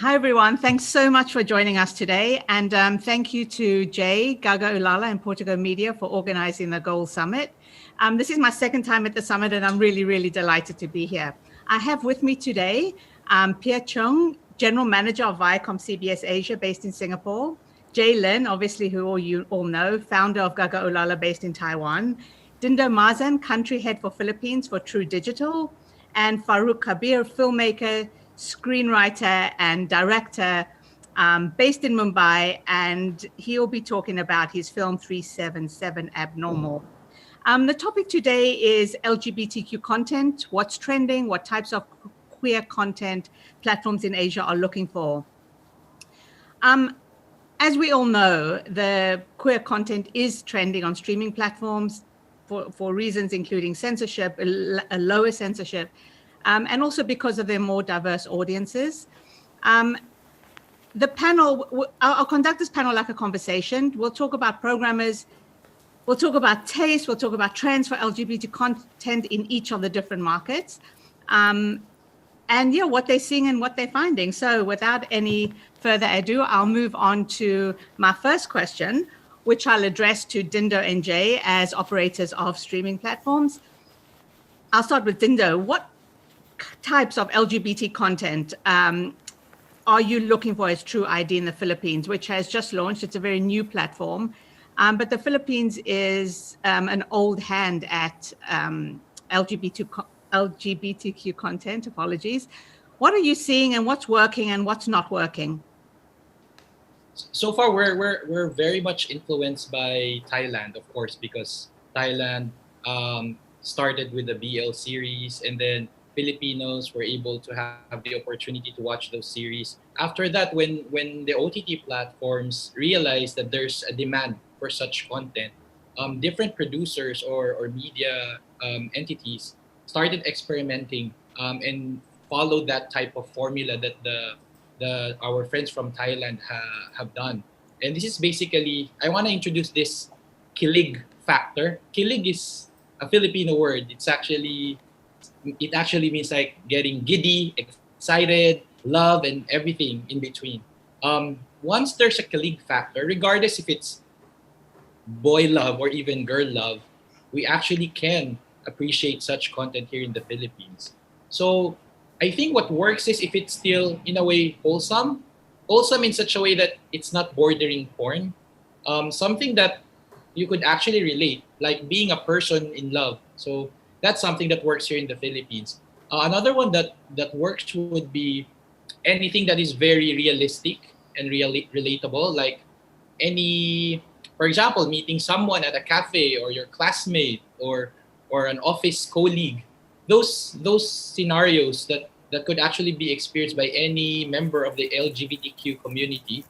Hi, everyone. Thanks so much for joining us today. And thank you to Jay, Gaga Ulala, and Portugal Media for organizing the Goal Summit. This is my second time at the summit, and I'm really, really delighted to be here. I have with me today Pierre Chung, General Manager of Viacom CBS Asia, based in Singapore. Jay Lin, obviously, who you all know, founder of Gaga Ulala, based in Taiwan. Dindo Mazan, Country Head for Philippines for True Digital. And Farouk Kabir, filmmaker, screenwriter and director based in Mumbai, and he'll be talking about his film 377 Abnormal. The topic today is LGBTQ content, what's trending, what types of queer content platforms in Asia are looking for. As we all know, the queer content is trending on streaming platforms for reasons including censorship, a lower censorship, and also because of their more diverse audiences. The panel, I'll conduct this panel like a conversation. We'll talk about programmers, we'll talk about taste, we'll talk about trends for LGBT content in each of the different markets, and yeah, what they're seeing and what they're finding. So without any further ado, I'll move on to my first question, which I'll address to Dindo and Jay as operators of streaming platforms. I'll start with Dindo. What types of LGBT content are you looking for as True ID in the Philippines, which has just launched? It's a very new platform, but the Philippines is an old hand at LGBTQ content. Apologies. What are you seeing, and what's working and what's not working? So far, we're very much influenced by Thailand, of course, because Thailand started with the BL series, and then Filipinos were able to have the opportunity to watch those series. After that, when the OTT platforms realized that there's a demand for such content, different producers or media entities started experimenting and followed that type of formula that our friends from Thailand have done. And this is basically, I want to introduce this kilig factor. Kilig is a Filipino word. It actually means like getting giddy, excited, love, and everything in between. Once there's a kilig factor, regardless if it's boy love or even girl love, we actually can appreciate such content here in the Philippines. So I think what works is if it's still in a way wholesome in such a way that it's not bordering porn, something that you could actually relate, like being a person in love. So that's something that works here in the Philippines. Another one that works would be anything that is very realistic and really relatable, like for example, meeting someone at a cafe or your classmate or an office colleague. Those scenarios that could actually be experienced by any member of the LGBTQ community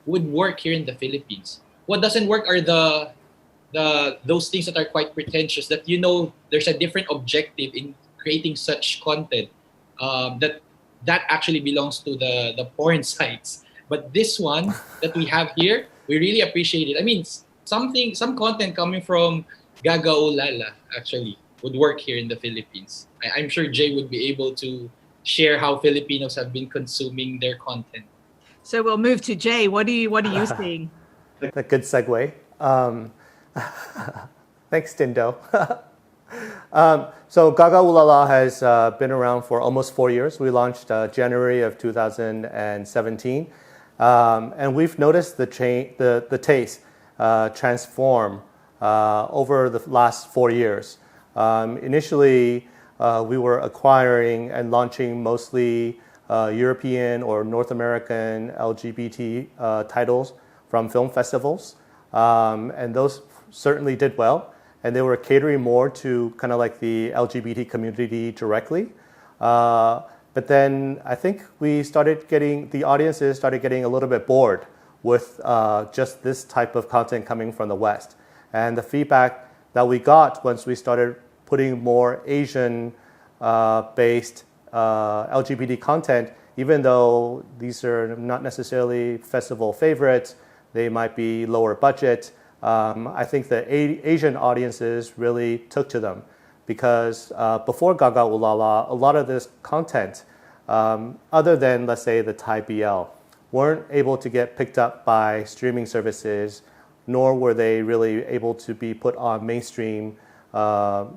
would work here in the Philippines. What doesn't work are those things that are quite pretentious, that there's a different objective in creating such content that actually belongs to the porn sites. But this one that we have here, we really appreciate it. I mean, some content coming from Gaga Ulala actually would work here in the Philippines. I'm sure Jay would be able to share how Filipinos have been consuming their content. So we'll move to Jay. What are you seeing? A good segue. Thanks, Dindo. So Gaga Ulala has been around for almost 4 years. We launched January of 2017. And we've noticed the taste transform over the last 4 years. Initially, we were acquiring and launching mostly European or North American LGBT titles from film festivals. And those certainly did well. And they were catering more to kind of like the LGBT community directly. But then I think the audiences started getting a little bit bored with just this type of content coming from the West. And the feedback that we got once we started putting more Asian-based LGBT content, even though these are not necessarily festival favorites, they might be lower budget, I think the Asian audiences really took to them. Because before Gaga Ulala, a lot of this content other than, let's say, the Thai BL, weren't able to get picked up by streaming services, nor were they really able to be put on mainstream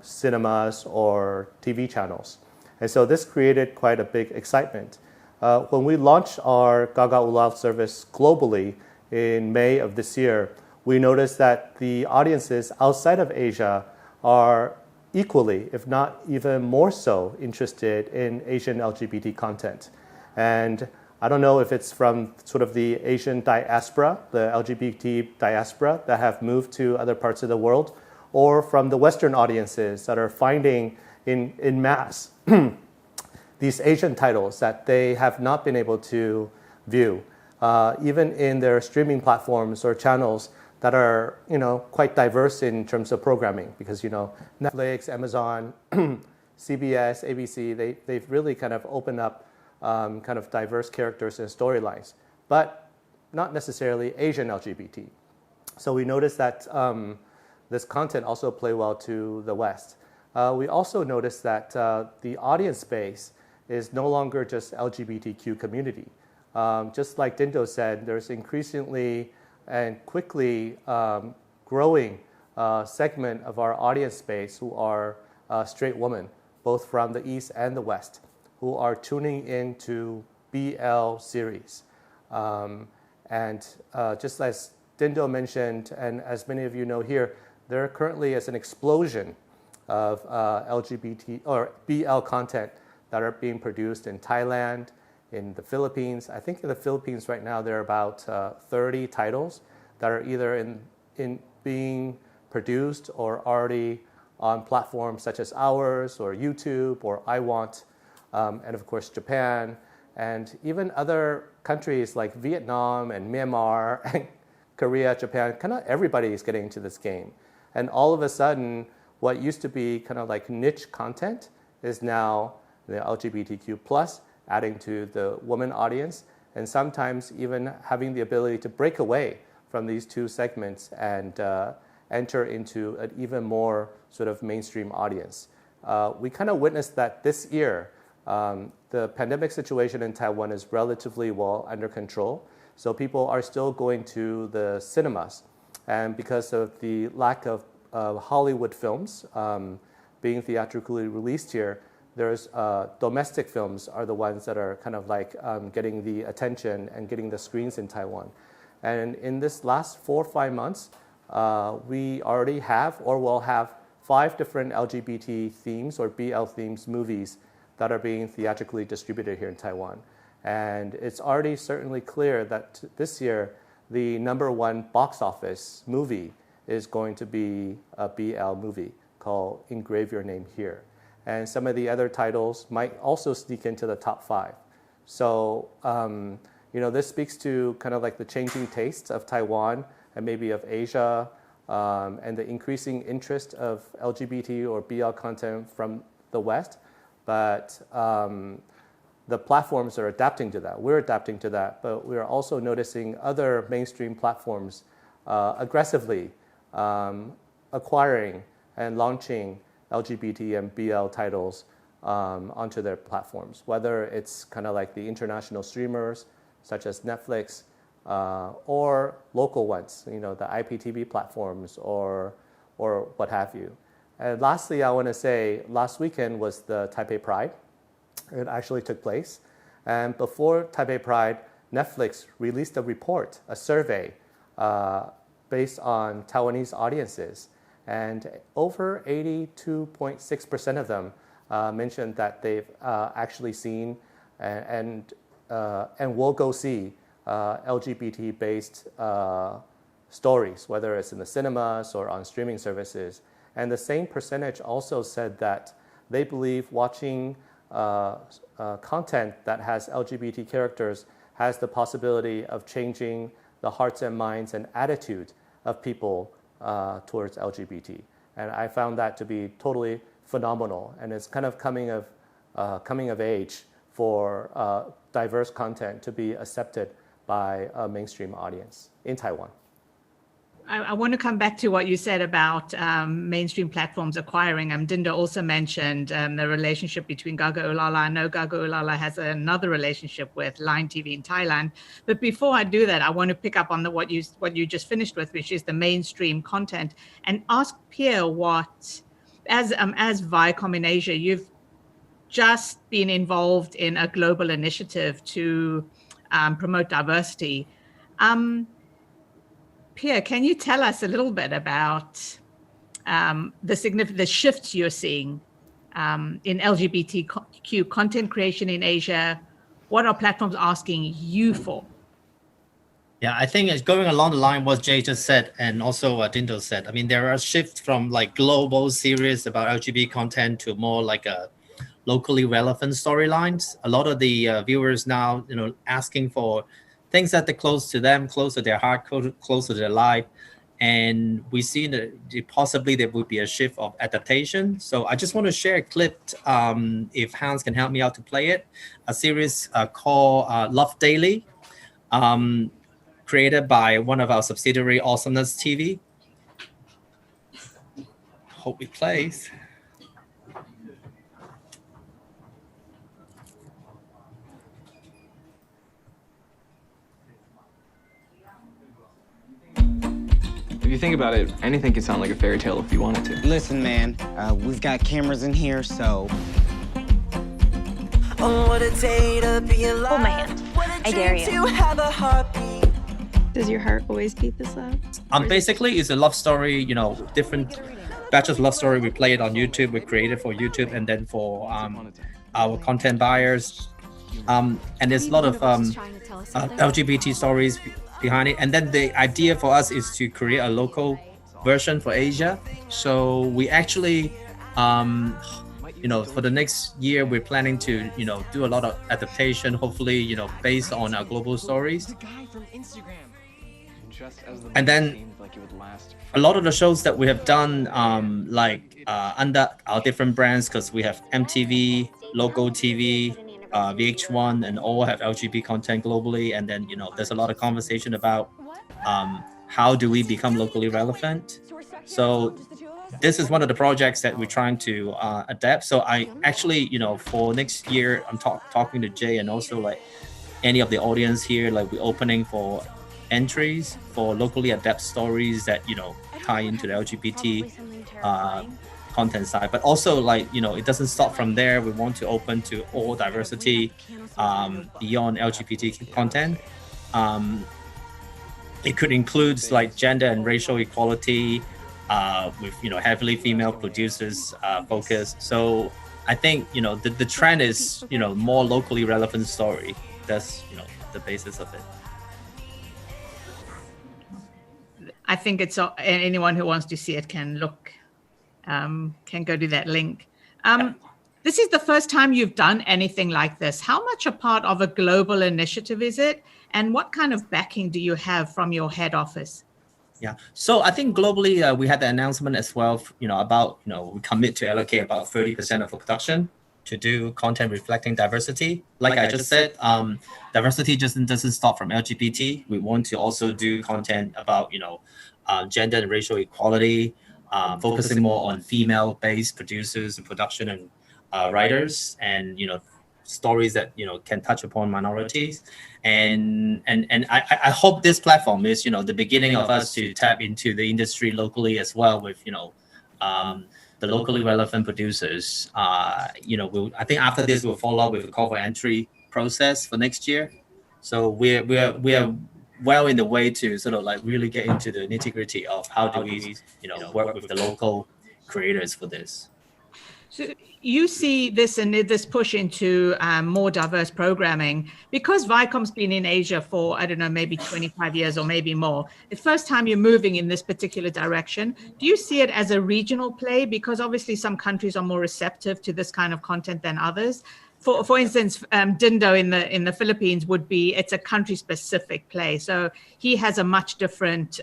cinemas or TV channels. And so this created quite a big excitement. When we launched our Gaga Ulaf service globally in May of this year, we noticed that the audiences outside of Asia are equally, if not even more so, interested in Asian LGBT content. And I don't know if it's from sort of the Asian diaspora, the LGBT diaspora that have moved to other parts of the world, or from the Western audiences that are finding in mass these Asian titles that they have not been able to view, even in their streaming platforms or channels that are, quite diverse in terms of programming, because, Netflix, Amazon, CBS, ABC, they've really kind of opened up kind of diverse characters and storylines, but not necessarily Asian LGBT. So we noticed that this content also play well to the West. We also noticed that the audience base is no longer just LGBTQ community. Just like Dindo said, there's increasingly and quickly growing segment of our audience base who are straight women, both from the East and the West, who are tuning into BL series. And just as Dindo mentioned, and as many of you know here, there currently is an explosion of LGBT or BL content that are being produced in Thailand, in the Philippines. I think in the Philippines right now there are about 30 titles that are either in being produced or already on platforms such as ours or YouTube or iWant, and of course Japan, and even other countries like Vietnam and Myanmar and Korea, Japan. Kind of everybody is getting into this game. And all of a sudden, what used to be kind of like niche content is now the LGBTQ plus, adding to the woman audience, and sometimes even having the ability to break away from these two segments and enter into an even more sort of mainstream audience. We kind of witnessed that this year. The pandemic situation in Taiwan is relatively well under control, so people are still going to the cinemas. And because of the lack of Hollywood films being theatrically released here, there's domestic films are the ones that are kind of like getting the attention and getting the screens in Taiwan. And in this last 4 or 5 months, we already have or will have 5 different LGBT themes or BL themes movies that are being theatrically distributed here in Taiwan. And it's already certainly clear that this year, the #1 box office movie is going to be a BL movie called Engrave Your Name Here. And some of the other titles might also sneak into the top 5. So, this speaks to kind of like the changing tastes of Taiwan and maybe of Asia, and the increasing interest of LGBT or BL content from the West. But the platforms are adapting to that. We're adapting to that, but we're also noticing other mainstream platforms aggressively acquiring and launching LGBT and BL titles onto their platforms, whether it's kind of like the international streamers such as Netflix or local ones, the IPTV platforms or what have you. And lastly, I want to say last weekend was the Taipei Pride. It actually took place. And before Taipei Pride, Netflix released a report, a survey based on Taiwanese audiences. And over 82.6% of them mentioned that they've actually seen and will go see LGBT-based stories, whether it's in the cinemas or on streaming services. And the same percentage also said that they believe watching content that has LGBT characters has the possibility of changing the hearts and minds and attitude of people towards LGBT. And I found that to be totally phenomenal. And it's kind of coming of age for diverse content to be accepted by a mainstream audience in Taiwan. I want to come back to what you said about mainstream platforms acquiring. Dindo also mentioned the relationship between Gaga Ulala. I know Gaga Ulala has another relationship with Line TV in Thailand. But before I do that, I want to pick up on what you just finished with, which is the mainstream content, and ask Pierre what, as Viacom in Asia, you've just been involved in a global initiative to promote diversity. Pierre, can you tell us a little bit about the shifts you're seeing in LGBTQ content creation in Asia? What are platforms asking you for? Yeah, I think it's going along the line what Jay just said, and also Dindo said. I mean, there are shifts from like global series about LGBT content to more like a locally relevant storylines. A lot of the viewers now, asking for things that are close to them, close to their heart, close to their life. And we see that possibly there would be a shift of adaptation. So I just want to share a clip, if Hans can help me out to play it, a series called Love Daily, created by one of our subsidiary, Awesomeness TV. Hope it plays. If you think about it, anything can sound like a fairy tale if you wanted to. Listen, man, we've got cameras in here, so... Oh, what a day to be alive. Hold my hand. I dare you. To have a heartbeat. Does your heart always beat this loud? Basically, it's a love story, different batches of love story. We play it on YouTube. We create it for YouTube and then for our content buyers. And there's a lot of LGBT stories behind it. And then the idea for us is to create a local version for Asia. So we actually, for the next year, we're planning to, do a lot of adaptation, hopefully, based on our global stories. And then a lot of the shows that we have done, under our different brands, because we have MTV, Logo TV, VH1, and all have LGBT content globally. And then, there's a lot of conversation about how do we become locally relevant. So this is one of the projects that we're trying to adapt. So I actually, for next year, I'm talking to Jay and also like any of the audience here, like we're opening for entries for locally adapt stories that, tie into the LGBT content side, but also it doesn't stop from there. We want to open to all diversity beyond LGBT content. It could include like gender and racial equality with heavily female producers focus. So I think the trend is more locally relevant story. That's the basis of it. I think it's anyone who wants to see it can look, can go to that link. This is the first time you've done anything like this. How much a part of a global initiative is it? And what kind of backing do you have from your head office? Yeah, so I think globally we had the announcement as well, about, we commit to allocate about 30% of our production to do content reflecting diversity. Like I just said, diversity just doesn't stop from LGBT. We want to also do content about, gender and racial equality, focusing more on female-based producers and production and writers, and stories that can touch upon minorities. And I hope this platform is the beginning of us to tap into the industry locally as well with the locally relevant producers. I think after this we'll follow up with a call for entry process for next year. So we are well in the way to sort of like really get into the nitty-gritty of how do we work with the local creators for this. So you see this and this push into more diverse programming because Viacom's been in Asia for, I don't know, maybe 25 years or maybe more. The first time you're moving in this particular direction, do you see it as a regional play? Because obviously some countries are more receptive to this kind of content than others. For instance, Dindo in the Philippines it's a country-specific play. So he has a much different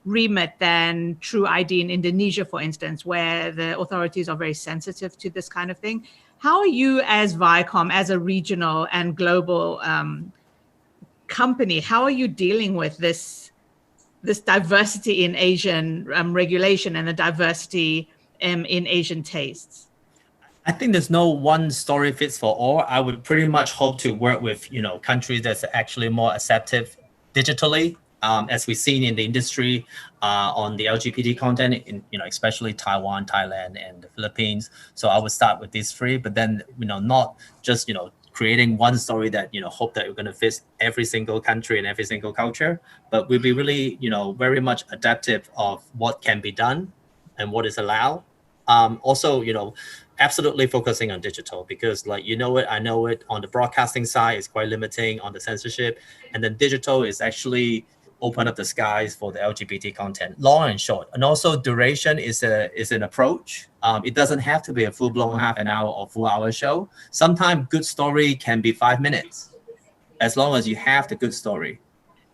remit than True ID in Indonesia, for instance, where the authorities are very sensitive to this kind of thing. How are you as Viacom, as a regional and global company, how are you dealing with this this diversity in Asian regulation and the diversity in Asian tastes? I think there's no one story fits for all. I would pretty much hope to work with, countries that's actually more acceptive digitally, as we've seen in the industry on the LGBT content, in especially Taiwan, Thailand, and the Philippines. So I would start with these three, but then not just creating one story that hope that we're going to fit every single country and every single culture, but we'll be really very much adaptive of what can be done and what is allowed. Also, absolutely focusing on digital, because I know it on the broadcasting side is quite limiting on the censorship, and then digital is actually open up the skies for the LGBT content, long and short. And also duration is an approach. It doesn't have to be a full-blown half an hour or full hour show. Sometimes good story can be 5 minutes, as long as you have the good story.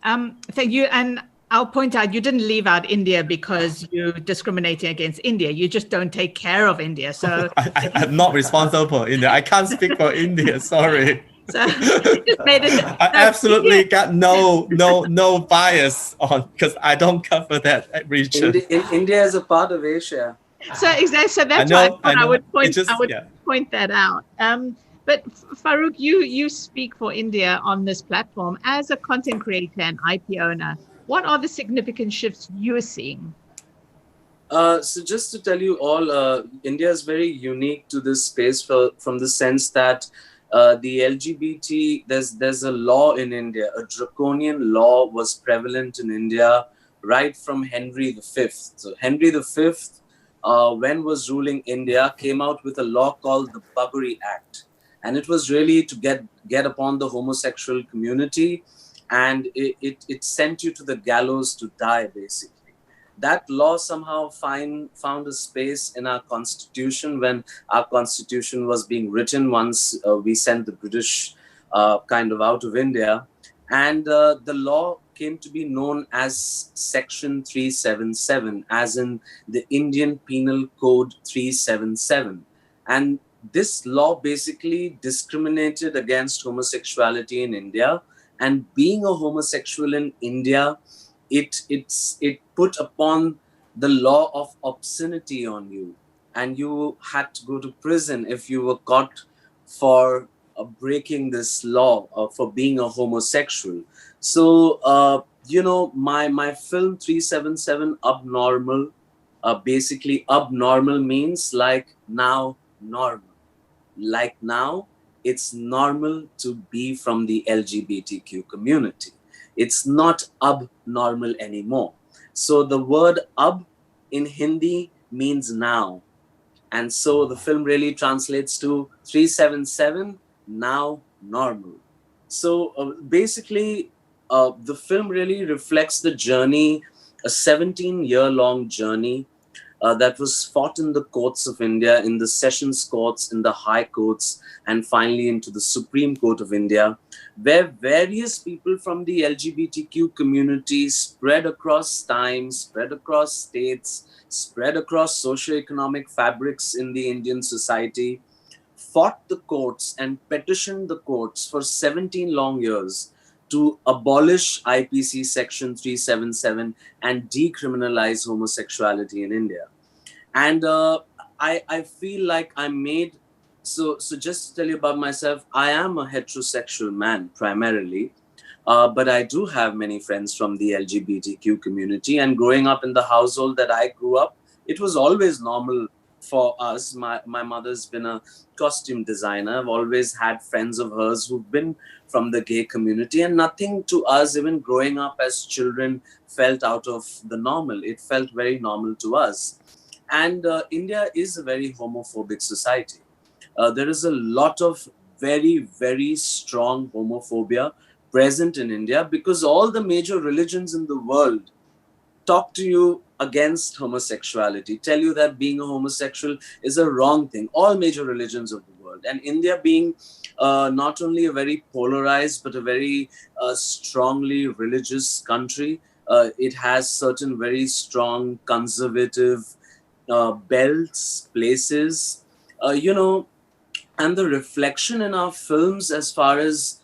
Thank you. And I'll point out, you didn't leave out India because you're discriminating against India. You just don't take care of India. So I'm not responsible for India. I can't speak for India. Sorry. So you just made it. I absolutely got no bias on, because I don't cover that region. India is a part of Asia. So exactly. So that's why I would point that out. But Farooq, you speak for India on this platform as a content creator and IP owner. What are the significant shifts you're seeing? So just to tell you all, India is very unique to this space from the sense that the LGBT, there's a law in India, a draconian law was prevalent in India right from Henry V. So Henry V, when was ruling India, came out with a law called the Buggery Act. And it was really to get upon the homosexual community, and it sent you to the gallows to die, basically. That law somehow found a space in our constitution when our constitution was being written once we sent the British kind of out of India. And the law came to be known as Section 377, as in the Indian Penal Code 377. And this law basically discriminated against homosexuality in India. And being a homosexual in India, it put upon the law of obscenity on you, and you had to go to prison if you were caught for breaking this law, for being a homosexual. So my film 377 Abnormal, basically abnormal means like now normal. Like now it's normal to be from the LGBTQ community. It's not abnormal anymore. So the word ab in Hindi means now. And so the film really translates to 377, now normal. So basically, the film really reflects the journey, a 17-year-long journey that was fought in the courts of India, in the sessions courts, in the high courts, and finally into the Supreme Court of India, where various people from the LGBTQ community spread across time, spread across states, spread across socioeconomic fabrics in the Indian society, fought the courts and petitioned the courts for 17 long years to abolish IPC Section 377 and decriminalize homosexuality in India. And I feel like I'm made, so just to tell you about myself, I am a heterosexual man primarily, but I do have many friends from the LGBTQ community, and growing up in the household that I grew up, it was always normal for us. My mother's been a costume designer. I've always had friends of hers who've been from the gay community, and nothing to us, even growing up as children, felt out of the normal. It felt very normal to us. And India is a very homophobic society. There is a lot of very, very strong homophobia present in India because all the major religions in the world talk to you against homosexuality, tell you that being a homosexual is a wrong thing. All major religions of the world. And India being not only a very polarized, but a very strongly religious country, it has certain very strong conservative belts, places, and the reflection in our films as far as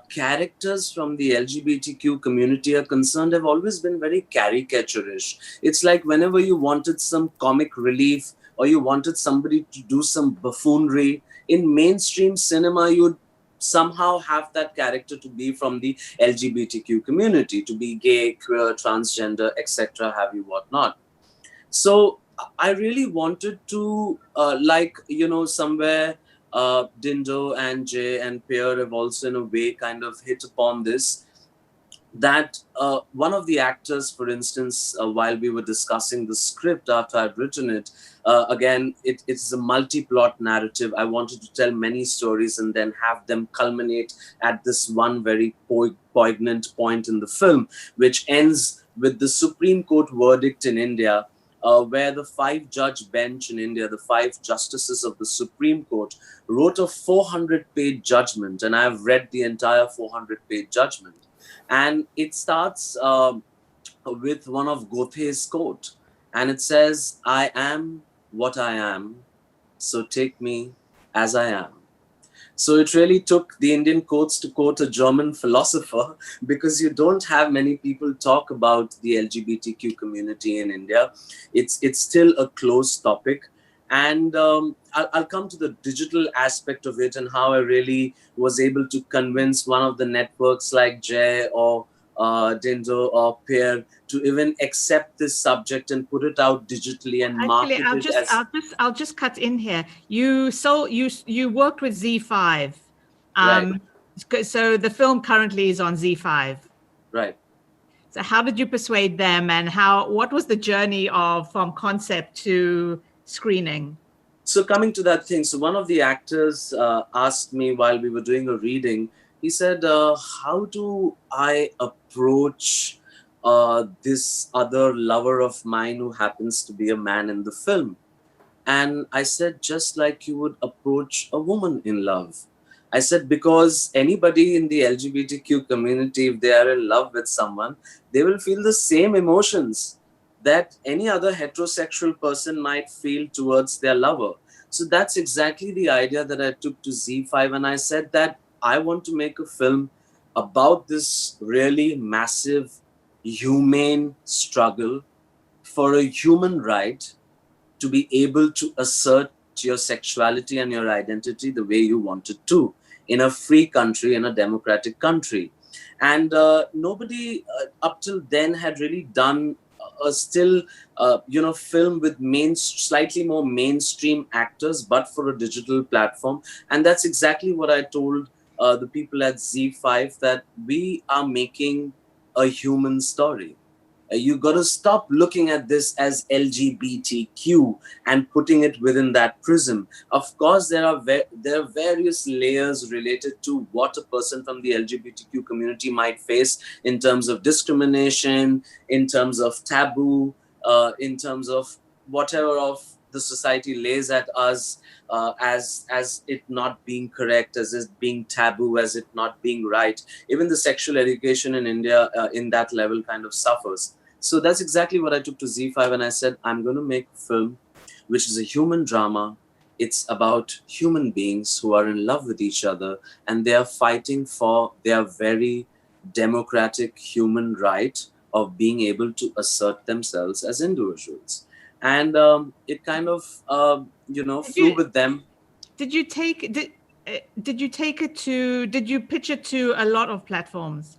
characters from the LGBTQ community are concerned have always been very caricaturish. It's like whenever you wanted some comic relief or you wanted somebody to do some buffoonery, in mainstream cinema, you'd somehow have that character to be from the LGBTQ community, to be gay, queer, transgender, etc., have you whatnot. So I really wanted to, somewhere Dindo and Jay and Pierre have also in a way kind of hit upon this, that one of the actors, for instance, while we were discussing the script after I'd written it, again, it's a multi-plot narrative. I wanted to tell many stories and then have them culminate at this one very poignant point in the film, which ends with the Supreme Court verdict in India, where the 5-judge bench in India, the 5 justices of the Supreme Court, wrote a 400-page judgment, and I've read the entire 400-page judgment. And it starts with one of Gothe's quote, and it says, "I am what I am, so take me as I am." So it really took the Indian courts to quote a German philosopher, because you don't have many people talk about the LGBTQ community in India. It's still a closed topic. And I'll come to the digital aspect of it and how I really was able to convince one of the networks like Jay or Dindo or Pierre to even accept this subject and put it out digitally and market it. I'll just cut in here. You worked with Z5. Right. So the film currently is on Z5. Right. So how did you persuade them, and what was the journey from concept to screening? So coming to that thing, so one of the actors asked me while we were doing a reading, he said, how do I approach this other lover of mine who happens to be a man in the film? And I said, just like you would approach a woman in love. I said, because anybody in the LGBTQ community, if they are in love with someone, they will feel the same emotions that any other heterosexual person might feel towards their lover. So that's exactly the idea that I took to Z5. And I said that I want to make a film about this really massive, humane struggle for a human right to be able to assert your sexuality and your identity the way you want it to, in a free country, in a democratic country. And nobody up till then had really done film with slightly more mainstream actors, but for a digital platform. And that's exactly what I told the people at Z5, that we are making a human story. You got to stop looking at this as LGBTQ and putting it within that prism. Of course, there are various layers related to what a person from the LGBTQ community might face in terms of discrimination, in terms of taboo, in terms of whatever of the society lays at us as it not being correct, as it being taboo, as it not being right. Even the sexual education in India in that level kind of suffers. So that's exactly what I took to Z5, and I said, I'm going to make a film which is a human drama. It's about human beings who are in love with each other, and they are fighting for their very democratic human right of being able to assert themselves as individuals. And it kind of, flew with them. Did you pitch it to a lot of platforms?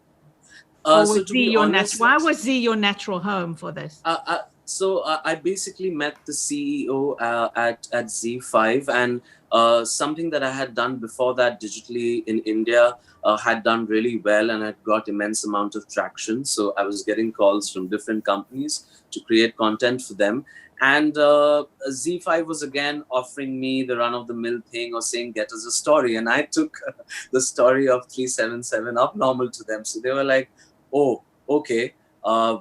Why was Z your natural home for this? So I basically met the CEO at Z5, and something that I had done before that digitally in India had done really well, and had got immense amount of traction. So I was getting calls from different companies to create content for them. And Z5 was again offering me the run-of-the-mill thing, or saying, get us a story. And I took the story of 377 Abnormal to them. So they were like, oh, okay,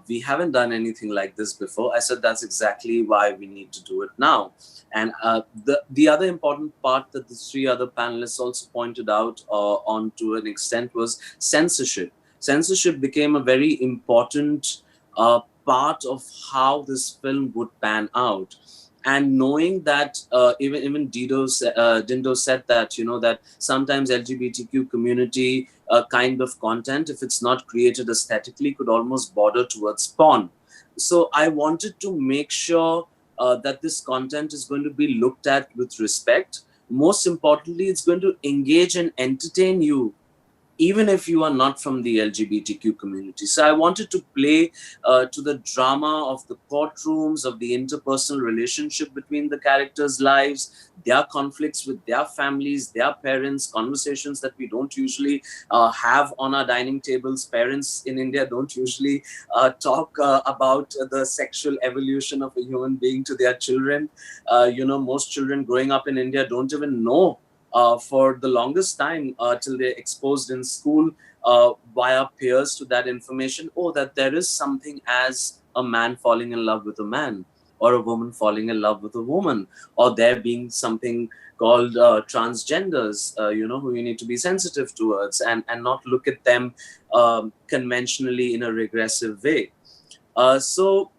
we haven't done anything like this before. I said, that's exactly why we need to do it now. And the other important part that the 3 other panelists also pointed out on to an extent was censorship. Censorship became a very important part of how this film would pan out. And knowing that even Dindo said that, that sometimes LGBTQ community kind of content, if it's not created aesthetically, could almost border towards porn. So I wanted to make sure that this content is going to be looked at with respect. Most importantly, it's going to engage and entertain you, even if you are not from the LGBTQ community. So I wanted to play to the drama of the courtrooms, of the interpersonal relationship between the characters' lives, their conflicts with their families, their parents, conversations that we don't usually have on our dining tables. Parents in India don't usually talk about the sexual evolution of a human being to their children. Most children growing up in India don't even know for the longest time till they're exposed in school via peers to that information, that there is something as a man falling in love with a man, or a woman falling in love with a woman, or there being something called transgenders, who you need to be sensitive towards and not look at them conventionally in a regressive way. So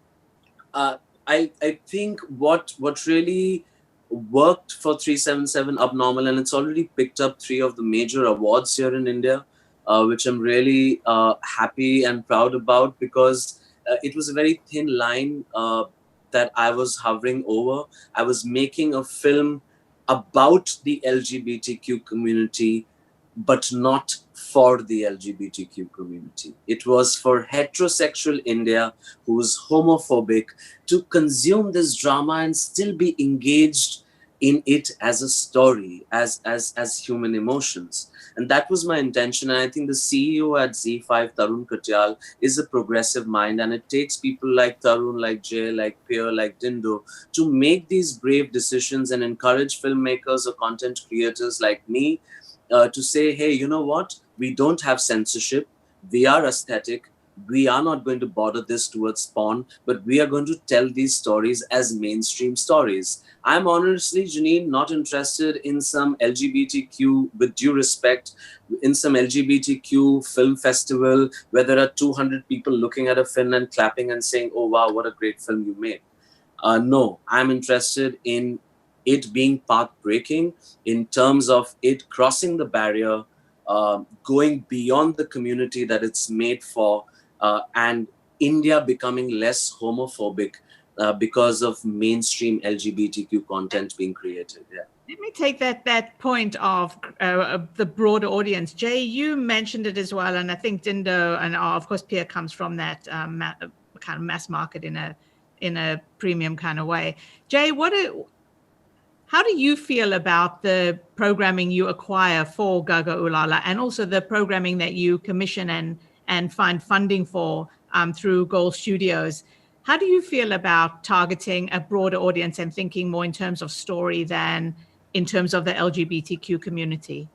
I think what really worked for 377 Abnormal, and it's already picked up 3 of the major awards here in India, which I'm really happy and proud about, because it was a very thin line that I was hovering over. I was making a film about the LGBTQ community, but not for the LGBTQ community. It was for heterosexual India, who's homophobic, to consume this drama and still be engaged in it as a story, as human emotions. And that was my intention. And I think the CEO at ZEE5, Tarun Katyal, is a progressive mind. And it takes people like Tarun, like Jay, like Pierre, like Dindo to make these brave decisions and encourage filmmakers or content creators like me to say, hey, you know what? We don't have censorship. We are aesthetic. We are not going to border this towards porn, but we are going to tell these stories as mainstream stories. I'm honestly, Janine, not interested in some LGBTQ, with due respect, in some LGBTQ film festival where there are 200 people looking at a film and clapping and saying, oh, wow, what a great film you made. No, I'm interested in it being path-breaking in terms of it crossing the barrier, going beyond the community that it's made for, and India becoming less homophobic because of mainstream LGBTQ content being created. Yeah. Let me take that point of the broader audience. Jay, you mentioned it as well, and I think Dindo and of course Pierre comes from that kind of mass market in a premium kind of way. Jay, how do you feel about the programming you acquire for Gaga Ulala, and also the programming that you commission and find funding for through Gold Studios? How do you feel about targeting a broader audience and thinking more in terms of story than in terms of the LGBTQ community?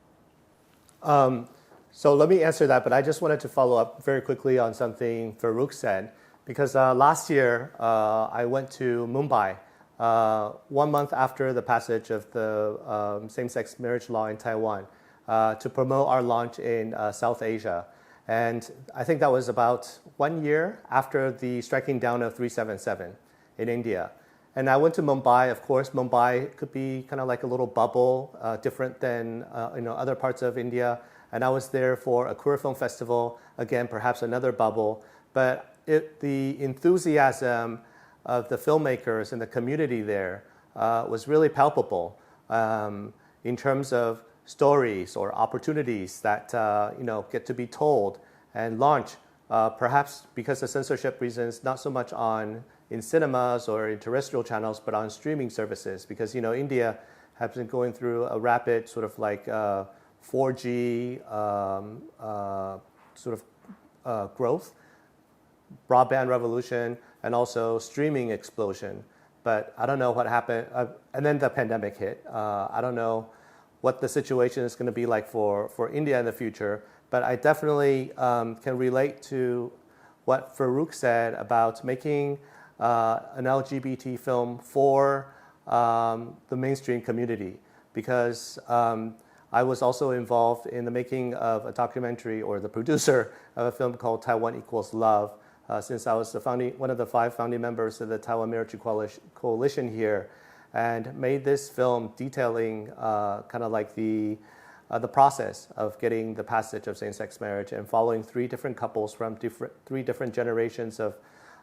So let me answer that, but I just wanted to follow up very quickly on something Farrukh said, because last year I went to Mumbai 1 month after the passage of the same-sex marriage law in Taiwan to promote our launch in South Asia. And I think that was about 1 year after the striking down of 377 in India. And I went to Mumbai. Of course, Mumbai could be kind of like a little bubble, different than other parts of India. And I was there for a queer film festival, again, perhaps another bubble. But the enthusiasm of the filmmakers and the community there was really palpable in terms of stories or opportunities that get to be told and launch, perhaps because of censorship reasons, not so much in cinemas or in terrestrial channels, but on streaming services, because India has been going through a rapid sort of like 4G growth, broadband revolution, and also streaming explosion. But I don't know what happened, and then the pandemic hit. I don't know what the situation is going to be like for India in the future, but I definitely can relate to what Farrukh said about making an LGBT film for the mainstream community, because I was also involved in the making of a documentary, or the producer of a film called Taiwan Equals Love, since I was one of the 5 founding members of the Taiwan Marriage Coalition here, and made this film detailing kind of like the process of getting the passage of same-sex marriage and following 3 different couples from 3 different generations of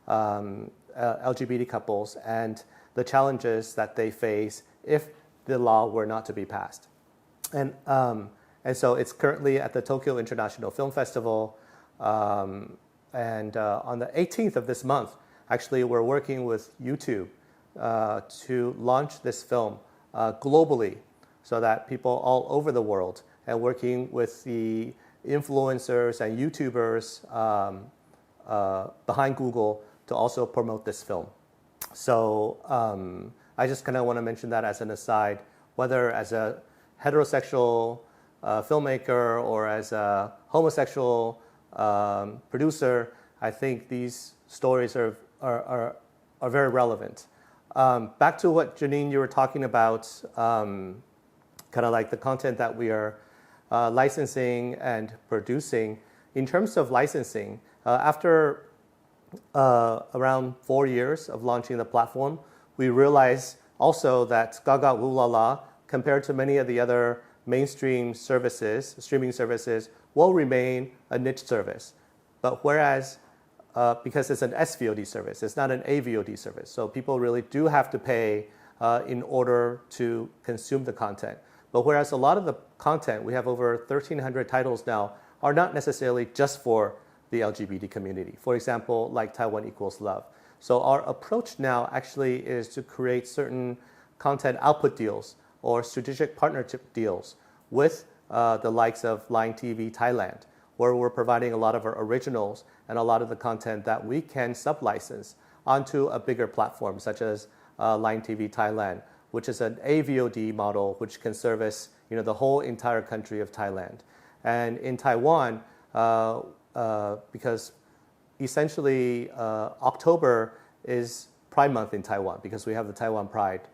LGBT couples and the challenges that they face if the law were not to be passed. And so it's currently at the Tokyo International Film Festival. And on the 18th of this month, actually, we're working with YouTube to launch this film globally so that people all over the world, and working with the influencers and YouTubers behind Google to also promote this film. So I just kind of want to mention that as an aside, whether as a heterosexual filmmaker or as a homosexual producer, I think these stories are very relevant. Back to what Janine, you were talking about, kind of like the content that we are licensing and producing. In terms of licensing, after around 4 years of launching the platform, we realized also that Gaga Ooh La La, compared to many of the other mainstream services, streaming services, will remain a niche service. But whereas, because it's an SVOD service, it's not an AVOD service, so people really do have to pay in order to consume the content. But whereas a lot of the content, we have over 1,300 titles now, are not necessarily just for the LGBT community. For example, like Taiwan Equals Love. So our approach now actually is to create certain content output deals or strategic partnership deals with the likes of Line TV Thailand, where we're providing a lot of our originals and a lot of the content that we can sub-license onto a bigger platform, such as Line TV Thailand, which is an AVOD model which can service the whole entire country of Thailand. And in Taiwan, because essentially October is Pride Month in Taiwan because we have the Taiwan Pride.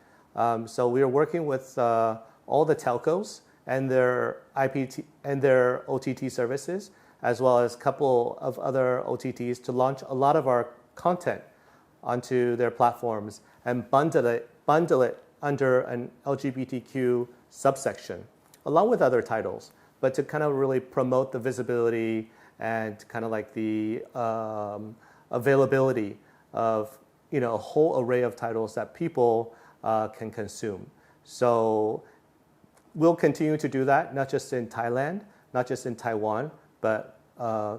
So we are working with all the telcos and their IPT and their OTT services, as well as a couple of other OTTs, to launch a lot of our content onto their platforms and bundle it under an LGBTQ subsection, along with other titles, but to kind of really promote the visibility and kind of like the availability of a whole array of titles that people can consume. So we'll continue to do that, not just in Thailand, not just in Taiwan, but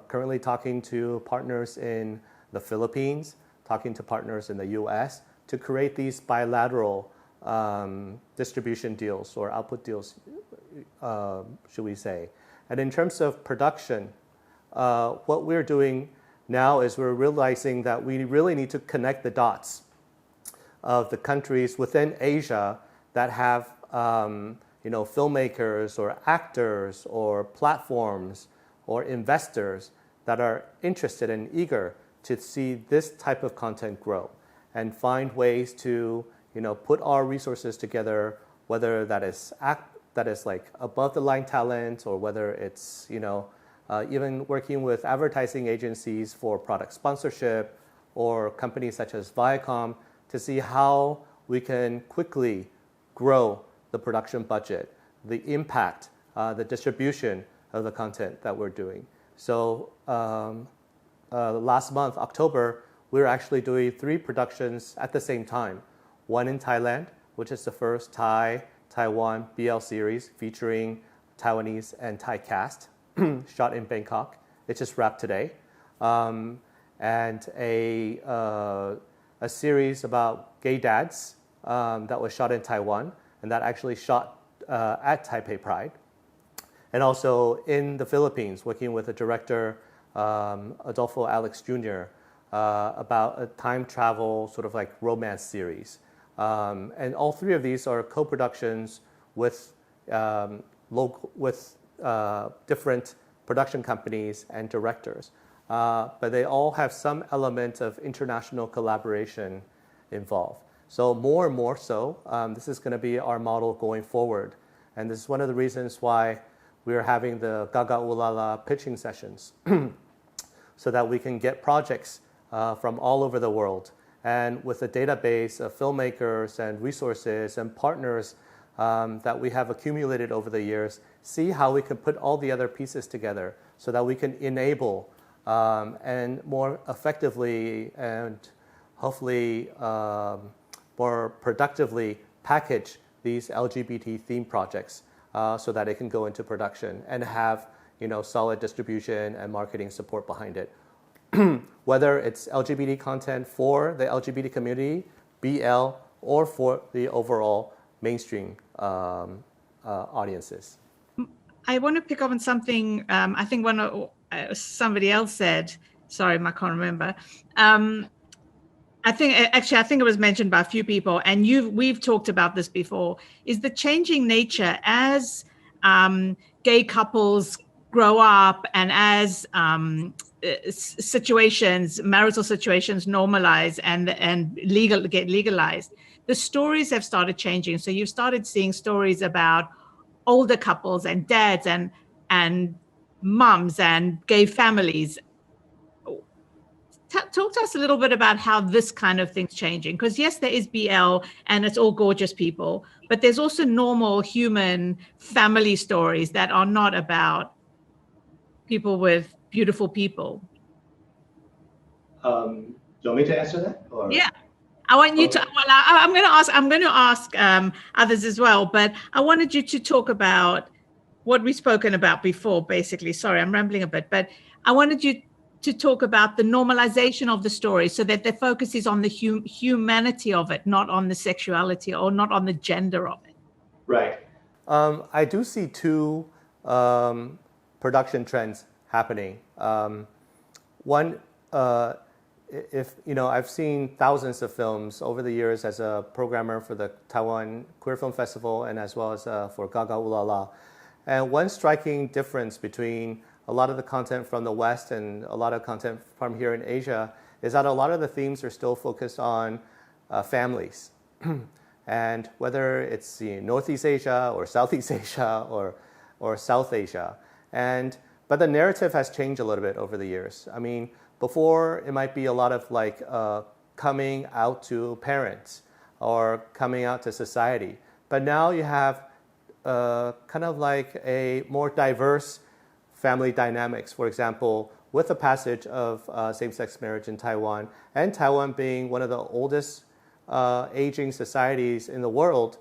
currently talking to partners in the Philippines, talking to partners in the US to create these bilateral distribution deals or output deals, should we say. And in terms of production, what we're doing now is we're realizing that we really need to connect the dots of the countries within Asia that have filmmakers or actors or platforms or investors that are interested and eager to see this type of content grow and find ways to put our resources together, whether that is like above the line talent or whether it's even working with advertising agencies for product sponsorship or companies such as Viacom to see how we can quickly grow the production budget, the impact, the distribution of the content that we're doing. So last month, October, we were actually doing 3 productions at the same time. One in Thailand, which is the first Taiwan BL series featuring Taiwanese and Thai cast, shot in Bangkok. It just wrapped today. And a series about gay dads that was shot in Taiwan, and that actually shot at Taipei Pride. And also in the Philippines, working with a director, Adolfo Alex Jr., about a time travel sort of like romance series. And all 3 of these are co-productions with different production companies and directors. But they all have some element of international collaboration involved. So more and more so, this is going to be our model going forward. And this is one of the reasons why we are having the Gaga Ooh La La pitching sessions so that we can get projects from all over the world. And with a database of filmmakers and resources and partners that we have accumulated over the years, see how we can put all the other pieces together so that we can enable and more effectively and hopefully more productively package these LGBT themed projects so that it can go into production and have solid distribution and marketing support behind it. Whether it's LGBT content for the LGBT community, BL, or for the overall mainstream audiences. I want to pick up on something I think somebody else said. Sorry, I can't remember. I think it was mentioned by a few people, and we've talked about this before, is the changing nature as gay couples grow up and as marital situations normalize and get legalized. The stories have started changing. So you've started seeing stories about older couples and dads and mums and gay families. Talk to us a little bit about how this kind of thing's changing. Because yes, there is BL and it's all gorgeous people, but there's also normal human family stories that are not about people with beautiful people. Do you want me to answer that? Or? Yeah. I want you to. Well, I'm going to ask others as well, but I wanted you to talk about what we've spoken about before. Basically, sorry, I'm rambling a bit, but I wanted you to talk about the normalization of the story, so that the focus is on the humanity of it, not on the sexuality or not on the gender of it. Right. I do see two production trends happening. One. I've seen thousands of films over the years as a programmer for the Taiwan Queer Film Festival and as well as for Gaga Ooh La La. And one striking difference between a lot of the content from the West and a lot of content from here in Asia is that a lot of the themes are still focused on families. And whether it's Northeast Asia or Southeast Asia or South Asia. But the narrative has changed a little bit over the years. I mean, before, it might be a lot of coming out to parents or coming out to society. But now you have kind of like a more diverse family dynamics. For example, with the passage of same-sex marriage in Taiwan, and Taiwan being one of the oldest aging societies in the world,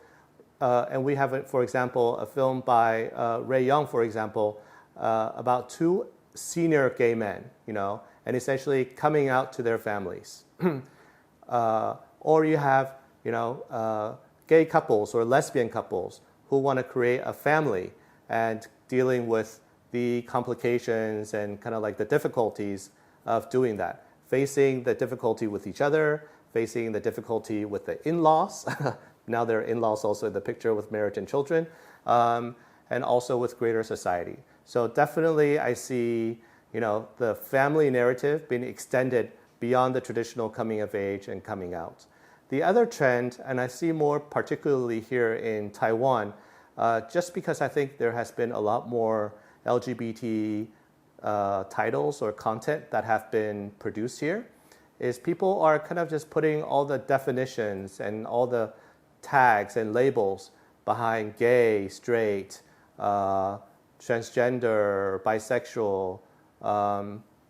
and we have, for example, a film by Ray Young, for example, about two senior gay men, and essentially coming out to their families. Or you have, gay couples or lesbian couples who want to create a family and dealing with the complications and kind of like the difficulties of doing that. Facing the difficulty with each other, facing the difficulty with the in-laws. Now there are in-laws also in the picture with marriage and children, and also with greater society. So definitely I see the family narrative being extended beyond the traditional coming of age and coming out. The other trend, and I see more particularly here in Taiwan, just because I think there has been a lot more LGBT titles or content that have been produced here, is people are kind of just putting all the definitions and all the tags and labels behind gay, straight, transgender, bisexual,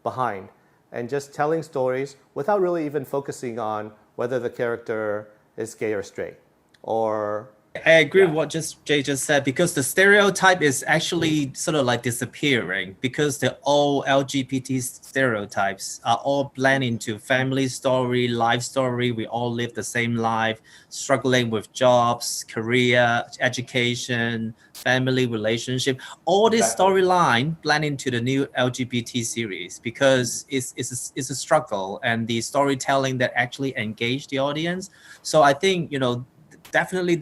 behind, and just telling stories without really even focusing on whether the character is gay or straight. Or I agree with what Jay just said, because the stereotype is actually sort of like disappearing, because the all LGBT stereotypes are all blended into family story, life story. We all live the same life, struggling with jobs, career, education, family relationship. All this storyline blend into the new LGBT series, because it's a struggle and the storytelling that actually engage the audience. So I think, definitely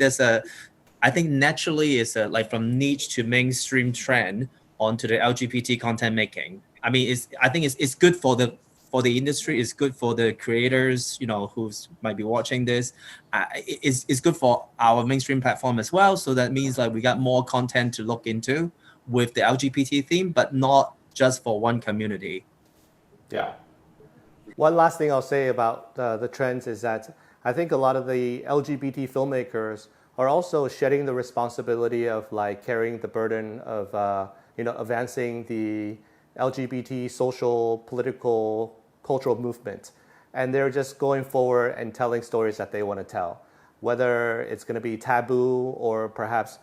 I think naturally it's like from niche to mainstream trend onto the LGBT content making. I mean, I think it's good for the industry. It's good for the creators, who might be watching this. It's good for our mainstream platform as well. So that means like we got more content to look into with the LGBT theme, but not just for one community. Yeah. One last thing I'll say about the trends is that I think a lot of the LGBT filmmakers are also shedding the responsibility of like carrying the burden of advancing the LGBT social, political, cultural movement, and they're just going forward and telling stories that they want to tell, whether it's going to be taboo or perhaps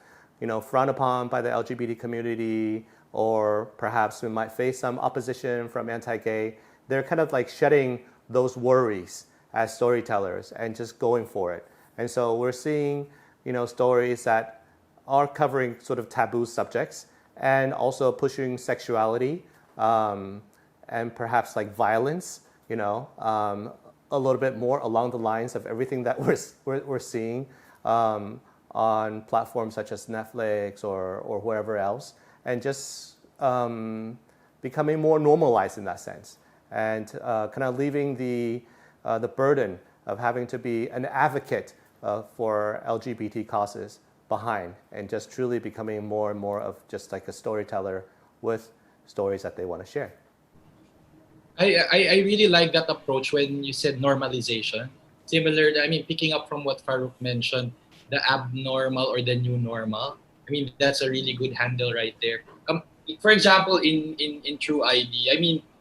frowned upon by the LGBT community, or perhaps we might face some opposition from anti-gay. They're kind of like shedding those worries as storytellers and just going for it. And so we're seeing, stories that are covering sort of taboo subjects and also pushing sexuality and perhaps like violence, a little bit more along the lines of everything that we're seeing on platforms such as Netflix or wherever else, and just becoming more normalized in that sense, and kind of leaving the burden of having to be an advocate for LGBT causes behind, and just truly becoming more and more of just like a storyteller with stories that they want to share. I really like that approach when you said normalization. Similar, picking up from what Farouk mentioned, the abnormal or the new normal. That's a really good handle right there. For example, in True ID,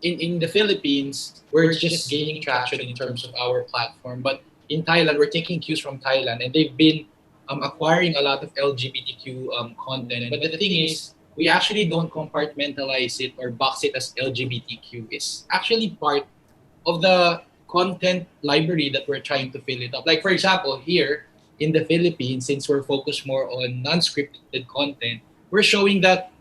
in the Philippines, we're just gaining traction in terms of our platform. But in Thailand, we're taking cues from Thailand, and they've been acquiring a lot of LGBTQ content. But the thing is, we actually don't compartmentalize it or box it as LGBTQ. It's actually part of the content library that we're trying to fill it up. Like, for example, here in the Philippines, since we're focused more on non-scripted content, we're showing that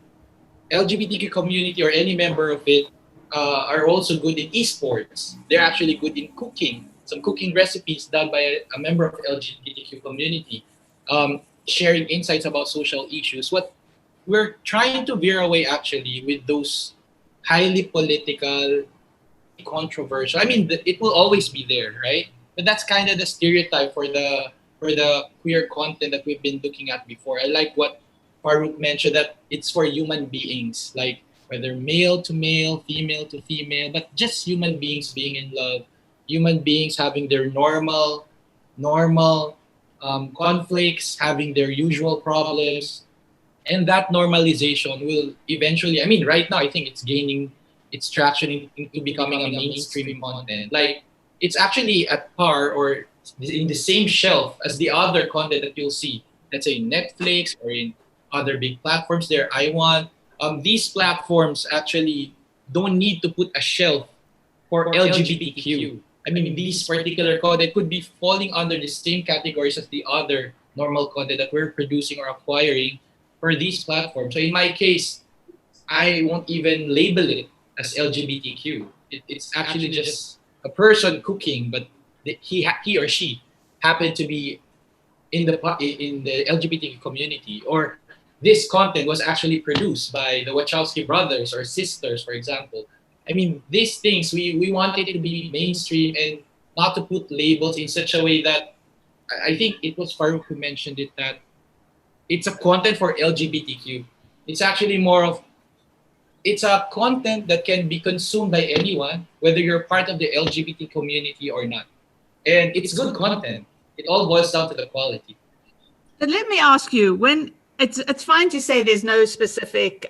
LGBTQ community or any member of it are also good in esports. They're actually good in cooking. Some cooking recipes done by a member of LGBTQ community, sharing insights about social issues. What we're trying to veer away actually with those highly political, controversial. It will always be there, right? But that's kind of the stereotype for the queer content that we've been looking at before. I like what Farouk mentioned, that it's for human beings, like whether male to male, female to female, but just human beings being in love, human beings having their normal conflicts, having their usual problems. And that normalization will eventually, right now, I think it's gaining its traction into becoming a mainstream content. Like, it's actually at par or in the same shelf as the other content that you'll see, let's say Netflix or in other big platforms there. These platforms actually don't need to put a shelf for LGBTQ. These particular content could be falling under the same categories as the other normal content that we're producing or acquiring for these platforms. So in my case, I won't even label it as LGBTQ. It's actually just a person cooking, but he or she happened to be in the LGBTQ community, or this content was actually produced by the Wachowski brothers or sisters, for example. These things, we want it to be mainstream and not to put labels in such a way that, I think it was Farouk who mentioned it, that it's a content for LGBTQ. It's actually more of, it's a content that can be consumed by anyone, whether you're part of the LGBT community or not. And it's good content. It all boils down to the quality. But let me ask you, when it's fine to say there's no specific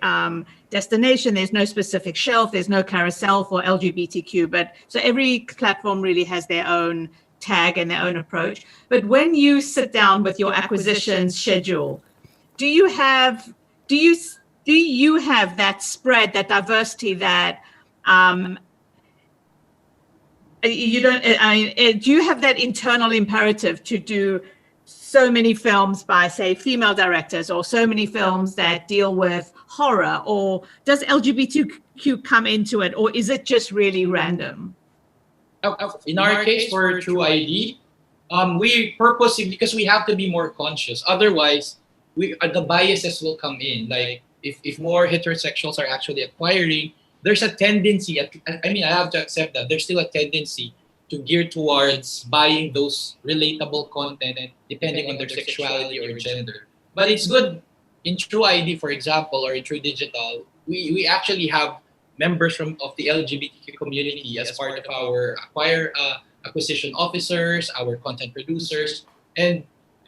destination, there's no specific shelf, there's no carousel for LGBTQ, but so every platform really has their own tag and their own approach. But when you sit down with your acquisition schedule, do you have that spread, that diversity that you don't? Do you have that internal imperative to do so many films by, say, female directors, or so many films that deal with horror, or does LGBTQ come into it, or is it just really random? In our case, for True ID, we purposely, because we have to be more conscious. Otherwise, the biases will come in. Like, if more heterosexuals are actually acquiring, there's a tendency, I have to accept that, there's still a tendency to gear towards buying those relatable content, and depending on their sexuality or gender. But it's good in True ID, for example, or in True Digital, we actually have members of the LGBTQ community as part of our acquisition officers, our content producers, and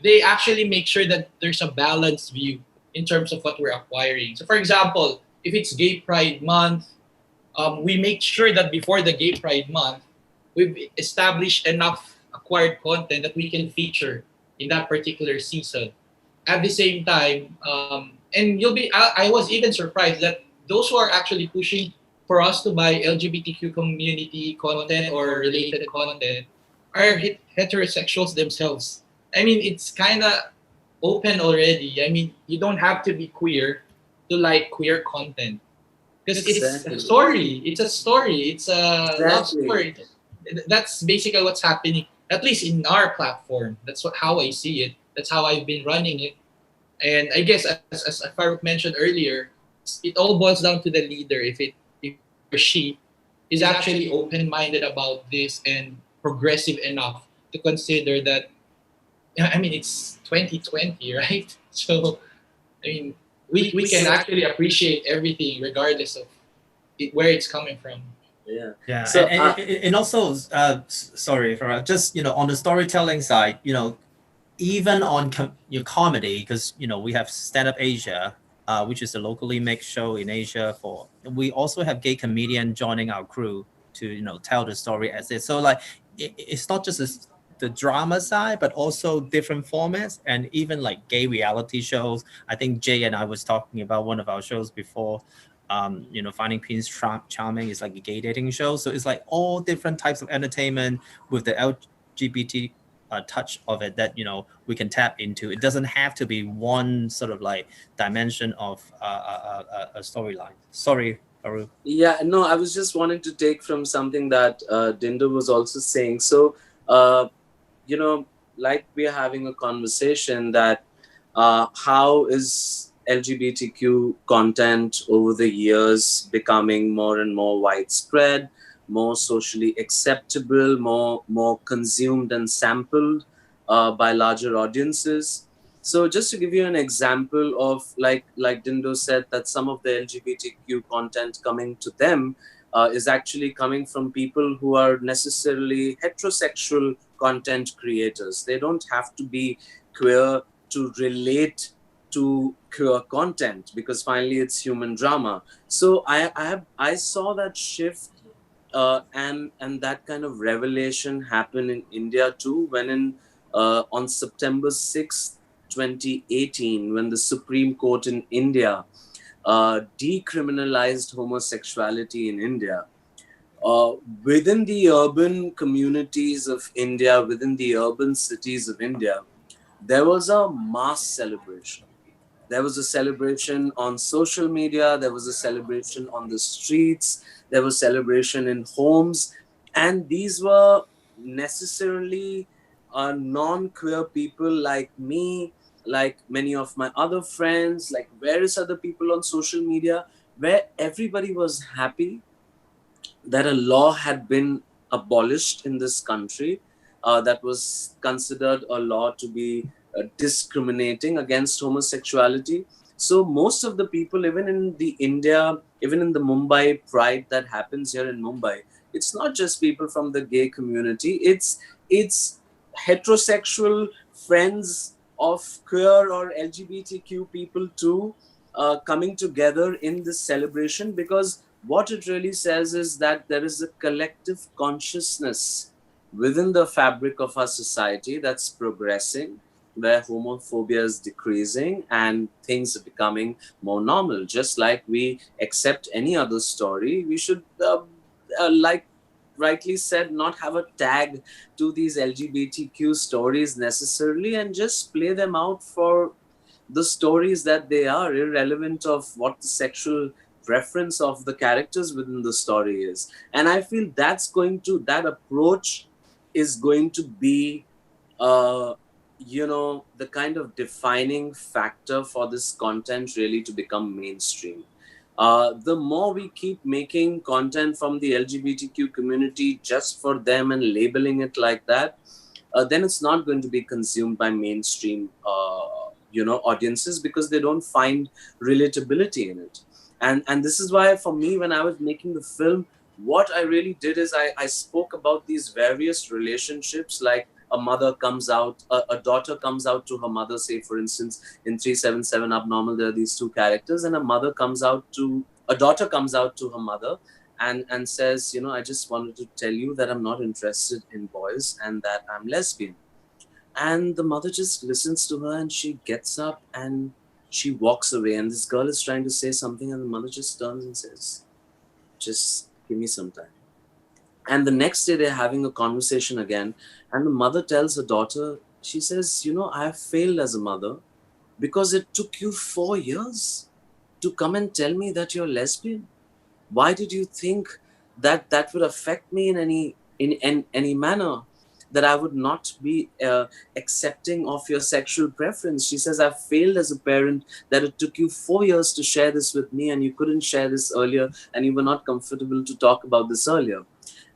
they actually make sure that there's a balanced view in terms of what we're acquiring. So, for example, if it's Gay Pride Month, we make sure that before the Gay Pride Month, we've established enough acquired content that we can feature in that particular season. At the same time, and I was even surprised that those who are actually pushing for us to buy LGBTQ community content or related content are heterosexuals themselves. I mean, it's kind of open already. I mean, you don't have to be queer to like queer content. Because it's a story. It's a story. It's a love story. That's basically what's happening, at least in our platform. That's how I see it. That's how I've been running it. And I guess, as Farouk mentioned earlier, it all boils down to the leader. If or she is actually open-minded about this and progressive enough to consider that, I mean, it's 2020, right? So, I mean, we can actually appreciate everything regardless of where it's coming from. Yeah. So, And also, sorry, Farah, just, on the storytelling side, even on your comedy, because, we have Stand Up Asia, which is a locally made show in Asia. We also have gay comedian joining our crew to, tell the story as is. So like, it's not just the drama side, but also different formats, and even like gay reality shows. I think Jay and I was talking about one of our shows before, Finding Prince Charming is like a gay dating show. So it's like all different types of entertainment with the LGBT touch of it that, we can tap into. It doesn't have to be one sort of like dimension of a storyline. Sorry, Farouk. Yeah, no, I was just wanting to take from something that Dindo was also saying. So, like we're having a conversation that how is LGBTQ content over the years becoming more and more widespread, more socially acceptable, more consumed and sampled by larger audiences. So just to give you an example of like Dindo said, that some of the LGBTQ content coming to them is actually coming from people who are necessarily heterosexual content creators. They don't have to be queer to relate to queer content, because finally it's human drama. So I saw that shift and that kind of revelation happen in India too, when on September 6th, 2018, when the Supreme Court in India decriminalized homosexuality in India. Within the urban communities of India, within the urban cities of India, there was a mass celebration. There was a celebration on social media, there was a celebration on the streets, there was celebration in homes, and these were necessarily non-queer people like me, like many of my other friends, like various other people on social media, where everybody was happy that a law had been abolished in this country that was considered a law to be discriminating against homosexuality. So most of the people, even in the Mumbai Pride that happens here in Mumbai, it's not just people from the gay community, it's heterosexual friends of queer or LGBTQ people too coming together in this celebration, because what it really says is that there is a collective consciousness within the fabric of our society that's progressing, where homophobia is decreasing and things are becoming more normal. Just like we accept any other story, we should, like rightly said, not have a tag to these LGBTQ stories necessarily, and just play them out for the stories that they are, irrelevant of what the sexual preference of the characters within the story is. And I feel that approach is going to be the kind of defining factor for this content really to become mainstream. The more we keep making content from the LGBTQ community just for them and labeling it like that, then it's not going to be consumed by mainstream audiences, because they don't find relatability in it. And this is why for me, when I was making the film, what I really did is I spoke about these various relationships, like a mother comes out, a daughter comes out to her mother, say for instance in 377 Abnormal, there are these two characters, and a daughter comes out to her mother and says, I just wanted to tell you that I'm not interested in boys and that I'm lesbian. And the mother just listens to her and she gets up and she walks away. And this girl is trying to say something and the mother just turns and says, just give me some time. And the next day they're having a conversation again. And the mother tells her daughter, she says, I have failed as a mother because it took you 4 years to come and tell me that you're lesbian. Why did you think that that would affect me in any manner? That I would not be accepting of your sexual preference. She says, I've failed as a parent, that it took you 4 years to share this with me and you couldn't share this earlier and you were not comfortable to talk about this earlier.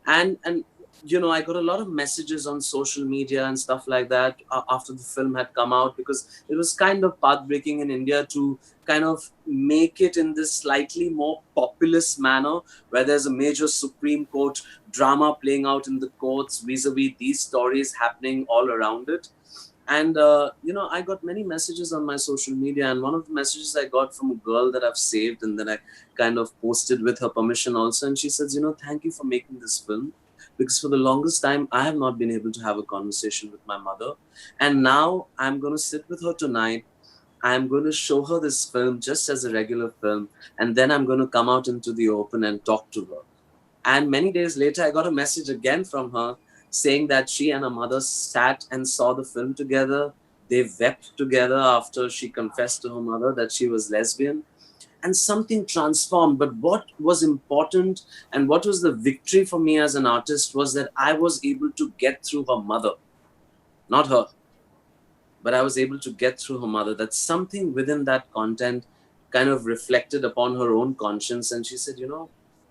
And I got a lot of messages on social media and stuff like that after the film had come out, because it was kind of path-breaking in India to kind of make it in this slightly more populist manner, where there's a major Supreme Court drama playing out in the courts vis-a-vis these stories happening all around it. And, I got many messages on my social media, and one of the messages I got from a girl that I've saved and then I kind of posted with her permission also. And she says, thank you for making this film, because for the longest time, I have not been able to have a conversation with my mother. And now I'm going to sit with her tonight. I'm going to show her this film just as a regular film. And then I'm going to come out into the open and talk to her. And many days later, I got a message again from her saying that she and her mother sat and saw the film together. They wept together after she confessed to her mother that she was lesbian. And something transformed. But what was important and what was the victory for me as an artist was that I was able to get through her mother, not her, but I was able to get through her mother. That something within that content kind of reflected upon her own conscience. And she said,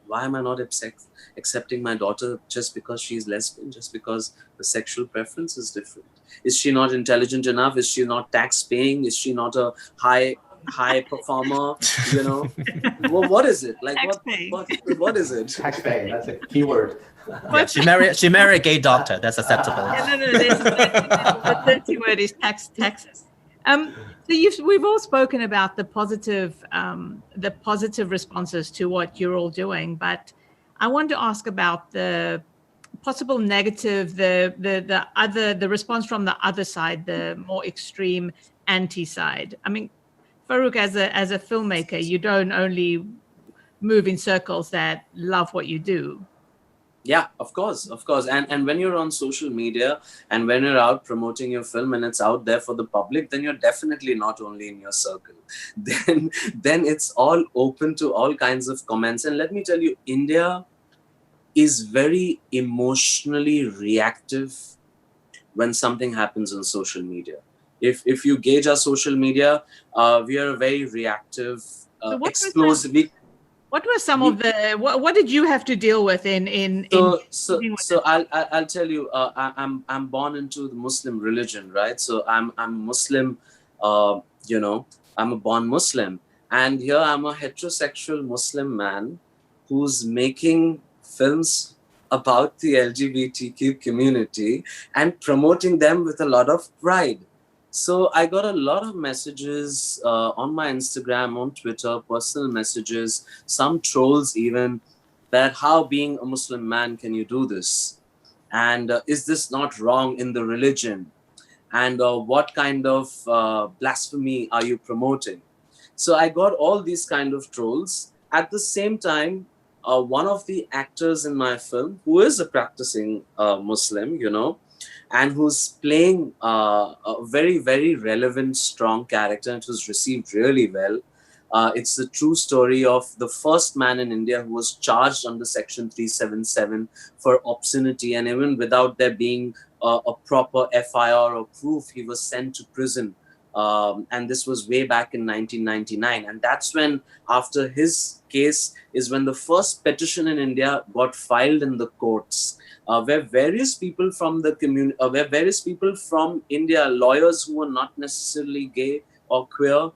why am I not accepting my daughter just because she's lesbian, just because the sexual preference is different? Is she not intelligent enough? Is she not tax paying? Is she not a high performer? Well, what is it? Like what is it? Tax paying, that's a key word. Yeah, she married a gay doctor. That's acceptable. The dirty word is taxes. So we've all spoken about the positive responses to what you're all doing, but I want to ask about the possible negative, the response from the other side, the more extreme anti-side. I mean, Farrukh, as a filmmaker, you don't only move in circles that love what you do. Yeah, of course. And when you're on social media and when you're out promoting your film and it's out there for the public, then you're definitely not only in your circle. Then it's all open to all kinds of comments. And let me tell you, India is very emotionally reactive when something happens on social media. If you gauge our social media, we are very reactive, explosive. What were some of the? What did you have to deal with in? So I'll tell you. I'm born into the Muslim religion, right? So I'm Muslim. I'm a born Muslim, and here I'm a heterosexual Muslim man who's making films about the LGBTQ community and promoting them with a lot of pride. So I got a lot of messages on my Instagram, on Twitter, personal messages, some trolls even, that how being a Muslim man can you do this? And is this not wrong in the religion? And what kind of blasphemy are you promoting? So I got all these kind of trolls. At the same time, one of the actors in my film, who is a practicing Muslim, and who's playing a very, very relevant, strong character, and it was received really well. It's the true story of the first man in India who was charged under Section 377 for obscenity, and even without there being a proper FIR or proof, he was sent to prison. And this was way back in 1999. And that's when, after his case, is when the first petition in India got filed in the courts. Where various people from the community, where various people from India, lawyers who were not necessarily gay or queer,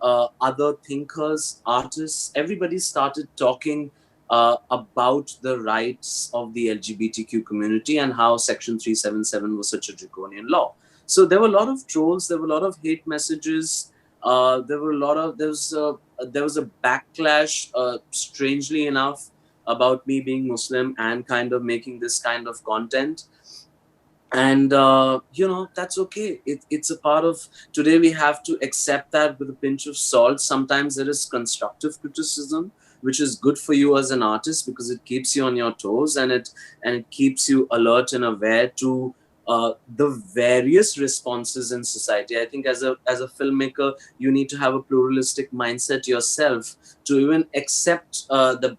other thinkers, artists, everybody started talking about the rights of the LGBTQ community and how Section 377 was such a draconian law. So there were a lot of trolls, there were a lot of hate messages, there was a backlash, strangely enough, about me being Muslim and kind of making this kind of content. And that's okay. It's a part of today. We have to accept that with a pinch of salt. Sometimes there is constructive criticism, which is good for you as an artist because it keeps you on your toes, and it keeps you alert and aware to the various responses in society. I think as a filmmaker, you need to have a pluralistic mindset yourself to even accept the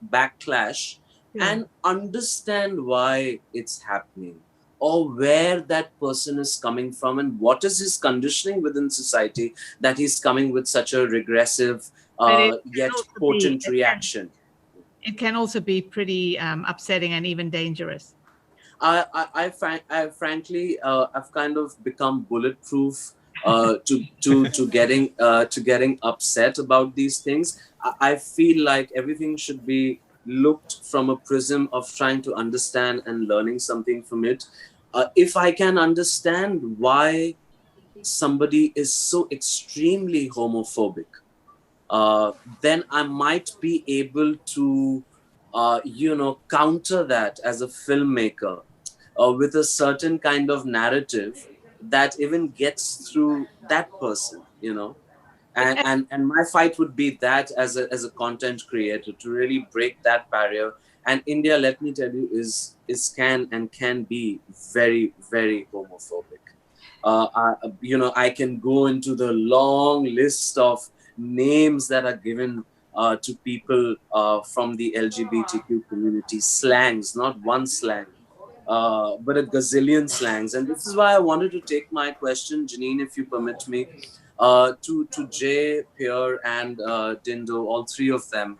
backlash and understand why it's happening, or where that person is coming from, and what is his conditioning within society that he's coming with such a regressive yet potent reaction. It can also be pretty upsetting and even dangerous. I frankly, I've kind of become bulletproof to getting upset about these things. I feel like everything should be looked from a prism of trying to understand and learning something from it. If I can understand why somebody is so extremely homophobic, then I might be able to, counter that as a filmmaker with a certain kind of narrative that even gets through that person, And my fight would be that as a content creator, to really break that barrier. And India, let me tell you, is can be very, very homophobic. I can go into the long list of names that are given to people from the LGBTQ community, slangs, not one slang, but a gazillion slangs. And this is why I wanted to take my question, Janine, if you permit me, to Jay, Pierre, and Dindo, all three of them,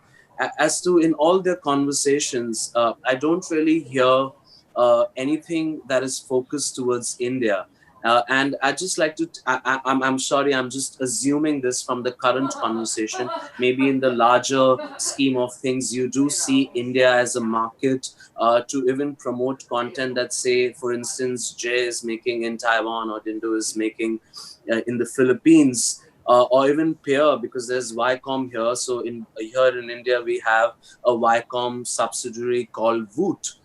as to in all their conversations, I don't really hear anything that is focused towards India. And I just like to, I'm sorry, I'm just assuming this from the current conversation. Maybe in the larger scheme of things, you do see India as a market to even promote content that, say, for instance, Jay is making in Taiwan, or Dindo is making in the Philippines, or even Pierre, because there's Viacom here. So here in India, we have a Viacom subsidiary called Voot,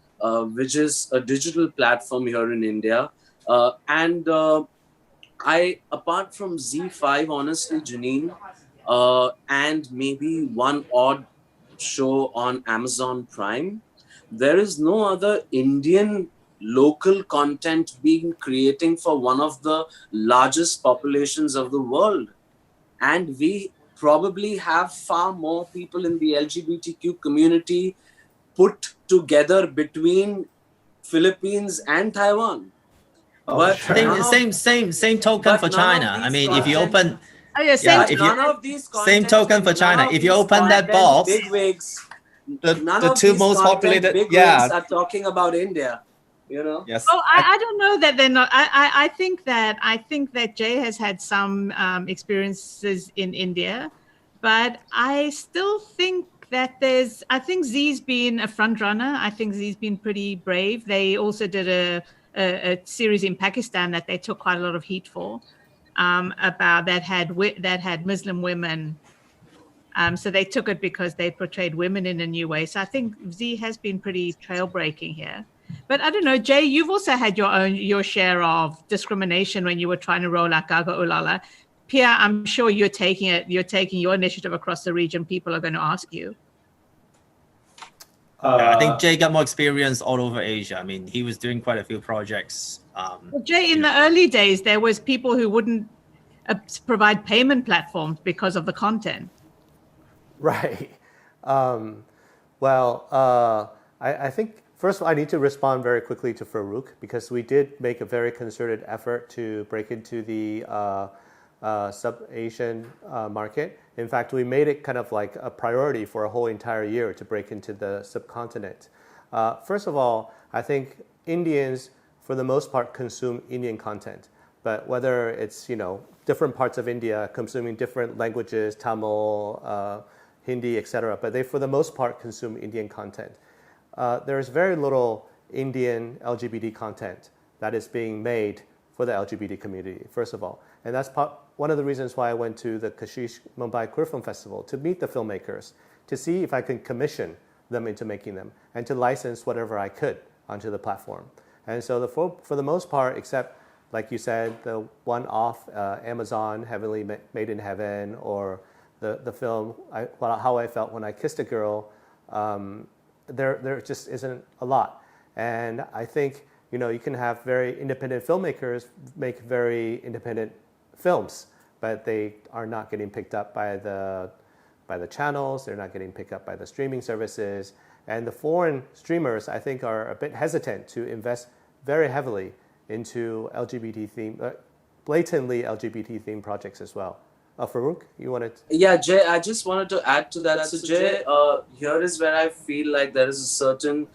which is a digital platform here in India. I, apart from ZEE5, honestly, Janine, and maybe one odd show on Amazon Prime, there is no other Indian local content being creating for one of the largest populations of the world. And we probably have far more people in the LGBTQ community put together between Philippines and Taiwan. But same token for China. I mean, if you open, none of these same token for China. If you open that box, the two most populated, are talking about India. Yes. Oh, I don't know that they're not. I think that Jay has had some experiences in India, but I still think that I think Zee's been a front runner. I think Zee's been pretty brave. They also did a series in Pakistan that they took quite a lot of heat for, about that had Muslim women. So they took it because they portrayed women in a new way. So I think Zee has been pretty trailbreaking here. But I don't know, Jay, you've also had your share of discrimination when you were trying to roll out Gaga Ulala. Pierre, I'm sure you're taking your initiative across the region. People are going to ask you. I think Jay got more experience all over Asia. I mean, he was doing quite a few projects. Well, Jay, in the early days, there was people who wouldn't provide payment platforms because of the content. Right. I think, first of all, I need to respond very quickly to Farouk, because we did make a very concerted effort to break into the sub-Asian market. In fact, we made it kind of like a priority for a whole entire year to break into the subcontinent. First of all, I think Indians, for the most part, consume Indian content. but whether it's different parts of India consuming different languages, Tamil, Hindi, etc., but they for the most part consume Indian content. There's very little Indian LGBT content that is being made for the LGBT community, first of all. And that's one of the reasons why I went to the Kashish Mumbai Queer Film Festival, to meet the filmmakers, to see if I could commission them into making them, and to license whatever I could onto the platform. And so for the most part, except, like you said, the one-off Amazon Heavenly Made in Heaven, or the film How I Felt When I Kissed a Girl, there just isn't a lot. And I think you can have very independent filmmakers make very independent films, but they are not getting picked up by the channels. They're not getting picked up by the streaming services. And the foreign streamers, I think, are a bit hesitant to invest very heavily into blatantly LGBT themed projects as well. Farooq, you wanted to... Yeah, Jay, I just wanted to add to that. So Jay, here is where I feel like there is a certain...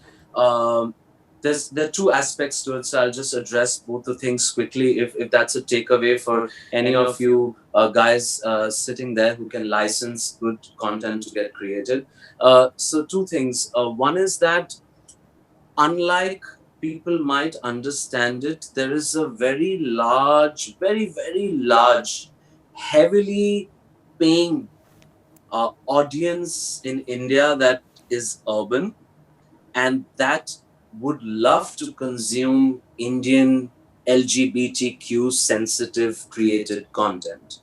there are two aspects to it, so I'll just address both the things quickly if that's a takeaway for any of you guys sitting there who can license good content to get created. So two things. One is that unlike people might understand it, there is a very large, very, very large, heavily paying audience in India that is urban and that would love to consume Indian LGBTQ sensitive created content.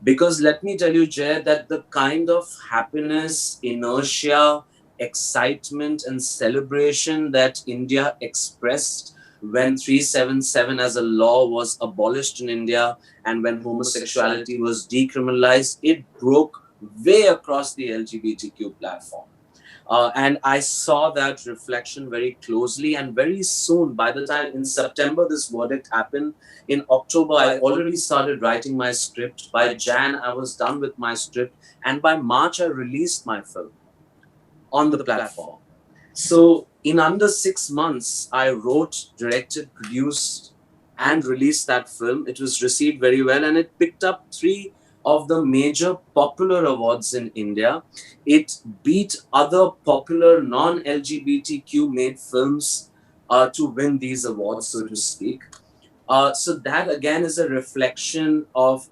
Because let me tell you, Jay, that the kind of happiness, inertia, excitement and celebration that India expressed when 377 as a law was abolished in India and when homosexuality was decriminalized, it broke way across the LGBTQ platform. And I saw that reflection very closely, and very soon, by the time in September this verdict happened, in October I already started writing my script. By Jan I was done with my script, and by March I released my film on the platform. So in under 6 months I wrote, directed, produced and released that film. It was received very well and it picked up 3 of the major popular awards in India. It beat other popular non-LGBTQ made films to win these awards, so to speak. So that again is a reflection of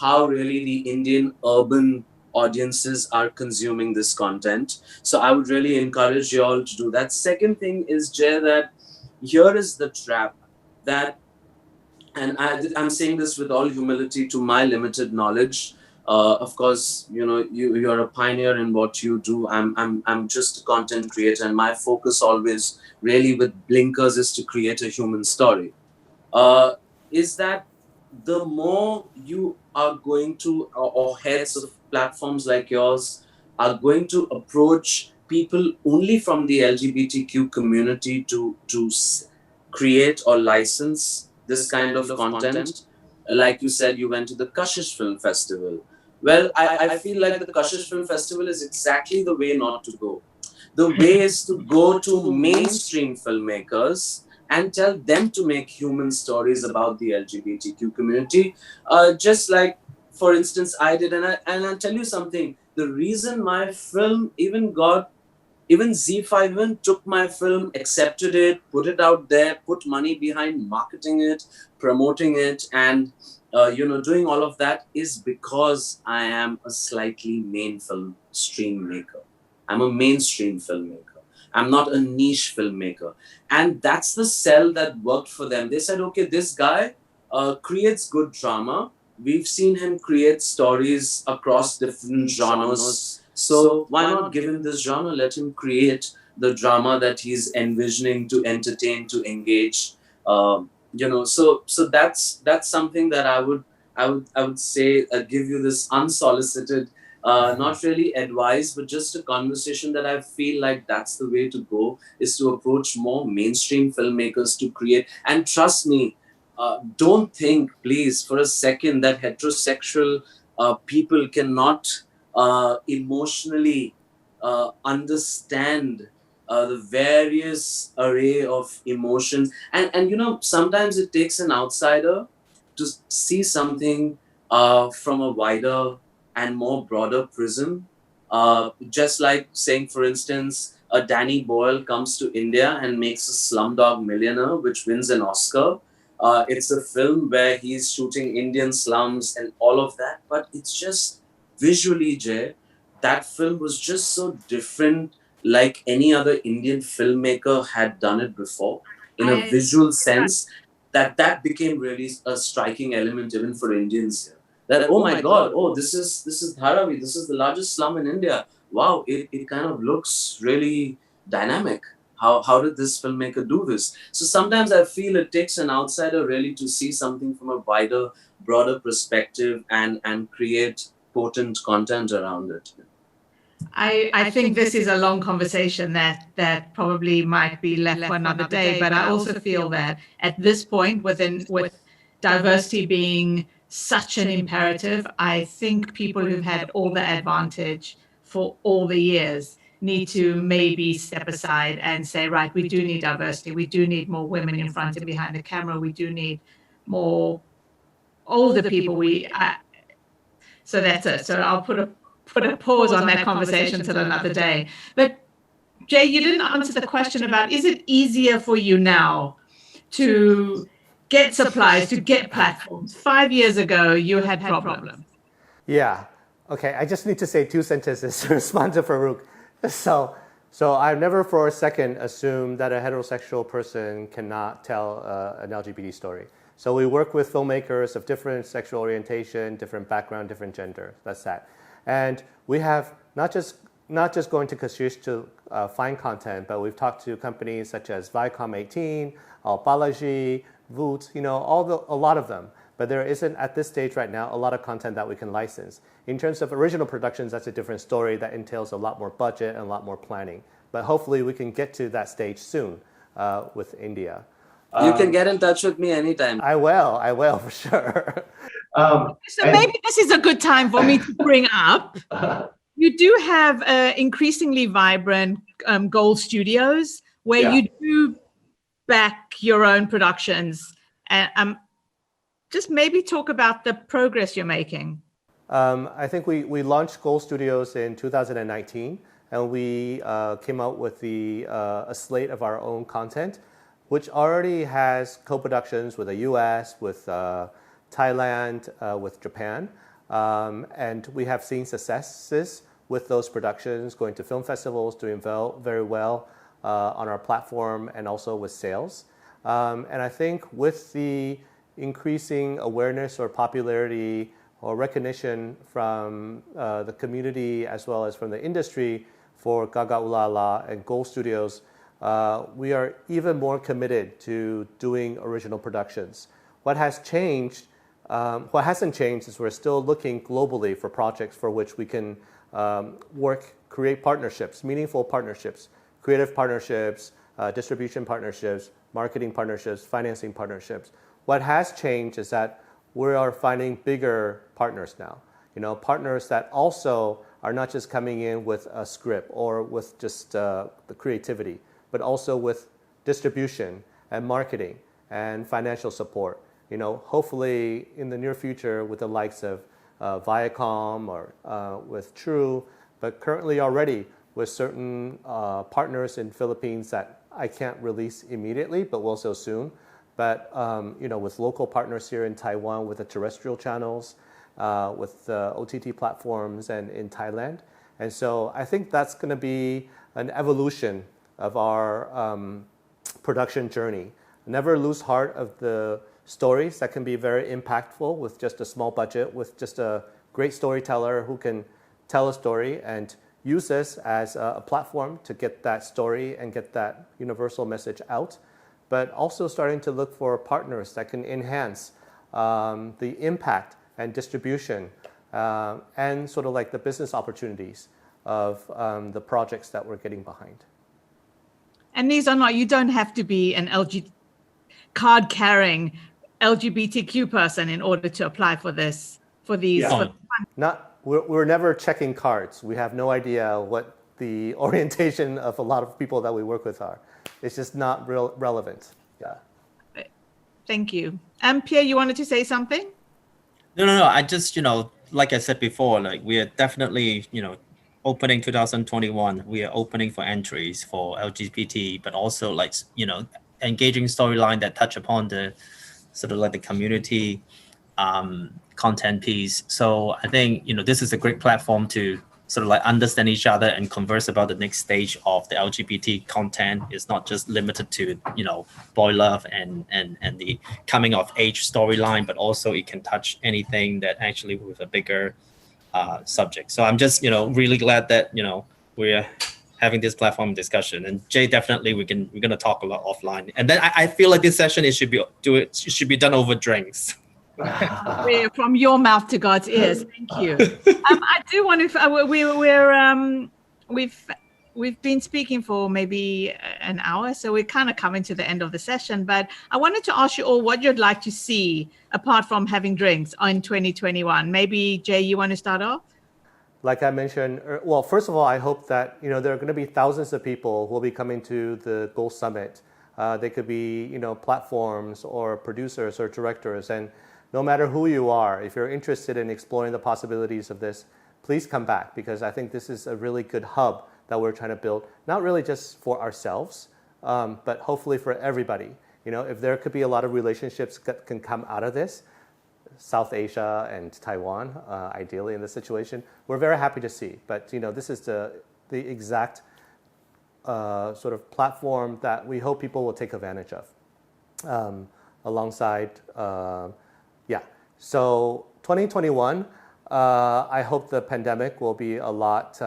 how really the Indian urban audiences are consuming this content. So I would really encourage you all to do that. Second thing is, Jay, that here is the trap that, and I'm saying this with all humility to my limited knowledge. Of course, you're a pioneer in what you do. I'm just a content creator, and my focus always really with Blinkers is to create a human story. Is that the more you are going to, or heads of platforms like yours are going to approach people only from the LGBTQ community to create or license this kind of content. Like you said, you went to the Kashish Film Festival. Well, I feel like the Kashish Film Festival is exactly the way not to go. The way is to go to mainstream filmmakers and tell them to make human stories about the LGBTQ community. Just like, for instance, I did, and I'll tell you something. The reason my film even ZEE5 even took my film, accepted it, put it out there, put money behind marketing it, promoting it, and doing all of that is because I am a slightly mainstream maker. I'm a mainstream filmmaker. I'm not a niche filmmaker. And that's the sell that worked for them. They said, okay, this guy creates good drama. We've seen him create stories across different genres. So why not give him this genre? Let him create the drama that he's envisioning to entertain, to engage. So that's something that I would say, give you this unsolicited, not really advice, but just a conversation that I feel like that's the way to go, is to approach more mainstream filmmakers to create. And trust me, don't think, please, for a second that heterosexual people cannot emotionally understand the various array of emotions. And sometimes it takes an outsider to see something from a wider and more broader prism. Just like saying, for instance, a Danny Boyle comes to India and makes a Slumdog Millionaire, which wins an Oscar. It's a film where he's shooting Indian slums and all of that, but it's just visually, Jay, that film was just so different, like any other Indian filmmaker had done it before, in a visual sense, that became really a striking element even for Indians here. That, oh my God, oh, this is Dharavi, this is the largest slum in India. Wow, it kind of looks really dynamic. How did this filmmaker do this? So sometimes I feel it takes an outsider really to see something from a wider, broader perspective and create potent content around it. I think this is a long conversation that probably might be left for another day, but I also feel that at this point, with diversity being such an imperative, I think people who've had all the advantage for all the years need to maybe step aside and say, right, we do need diversity. We do need more women in front and behind the camera. We do need more older people. So that's it. So I'll put a pause on that conversation till another day. But Jay, you didn't answer the question about, is it easier for you now to get supplies, to get platforms? 5 years ago, you had problems. Yeah. Okay. I just need to say 2 sentences to respond to Farouk. So I've never for a second assumed that a heterosexual person cannot tell an LGBT story. So we work with filmmakers of different sexual orientation, different background, different gender. That's that. And we have not just going to Kashish to find content, but we've talked to companies such as Viacom 18, Al Balaji, Voot, a lot of them. But there isn't, at this stage right now, a lot of content that we can license. In terms of original productions, that's a different story that entails a lot more budget and a lot more planning. But hopefully we can get to that stage soon with India. You can get in touch with me anytime. I will for sure. Maybe this is a good time for me to bring up. You do have increasingly vibrant Gold Studios where you do back your own productions. And just maybe talk about the progress you're making. I think we launched Gold Studios in 2019, and we came out with a slate of our own content, which already has co-productions with the US, with Thailand, with Japan. And we have seen successes with those productions, going to film festivals, doing very well on our platform, and also with sales. And I think with the increasing awareness or popularity or recognition from the community as well as from the industry for Gaga Ulala and Gold Studios, we are even more committed to doing original productions. What hasn't changed is we're still looking globally for projects for which we can create partnerships, meaningful partnerships, creative partnerships, distribution partnerships, marketing partnerships, financing partnerships. What has changed is that we are finding bigger partners now. Partners that also are not just coming in with a script or with just the creativity, but also with distribution and marketing and financial support. Hopefully in the near future with the likes of Viacom or with True, but currently already with certain partners in Philippines that I can't release immediately, but will so soon. But with local partners here in Taiwan, with the terrestrial channels, with the OTT platforms, and in Thailand. And so I think that's going to be an evolution of our production journey. Never lose heart of the stories that can be very impactful with just a small budget, with just a great storyteller who can tell a story and use this as a platform to get that story and get that universal message out. But also starting to look for partners that can enhance the impact and distribution and sort of like the business opportunities of the projects that we're getting behind. And these are not, you don't have to be an card-carrying LGBTQ person in order to apply for this, for these. Yeah. We're never checking cards. We have no idea what the orientation of a lot of people that we work with are. It's just not relevant. Yeah. Thank you. Pierre, you wanted to say something? No. I just, like I said before, like we are definitely, opening 2021. We are opening for entries for LGBT, but also like, engaging storyline that touch upon the sort of like the community content piece. So I think, this is a great platform to sort of like understand each other and converse about the next stage of the LGBT content. It's not just limited to, boy love and the coming of age storyline, but also it can touch anything that actually with a bigger subject. So I'm just, really glad that, we're having this platform discussion. And Jay, definitely we're gonna talk a lot offline. And then I feel like this session it should be done over drinks. From your mouth to God's ears. Thank you. I do want to. We've been speaking for maybe an hour, so we're kind of coming to the end of the session. But I wanted to ask you all what you'd like to see apart from having drinks in 2021. Maybe Jay, you want to start off? Like I mentioned, well, first of all, I hope that there are going to be thousands of people who will be coming to the Goal Summit. They could be platforms or producers or directors, and no matter who you are, if you're interested in exploring the possibilities of this, please come back, because I think this is a really good hub that we're trying to build, not really just for ourselves, but hopefully for everybody. If there could be a lot of relationships that can come out of this, South Asia and Taiwan, ideally in this situation, we're very happy to see. But this is the exact sort of platform that we hope people will take advantage of, alongside. So 2021, I hope the pandemic will be a lot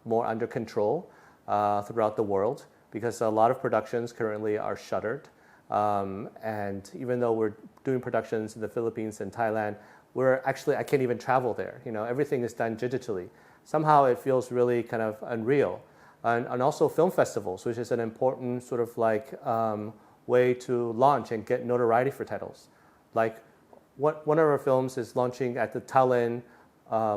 more under control throughout the world, because a lot of productions currently are shuttered. And even though we're doing productions in the Philippines and Thailand, I can't even travel there. Everything is done digitally. Somehow it feels really kind of unreal. And also film festivals, which is an important sort of like way to launch and get notoriety for titles. Like one of our films is launching at the Tallinn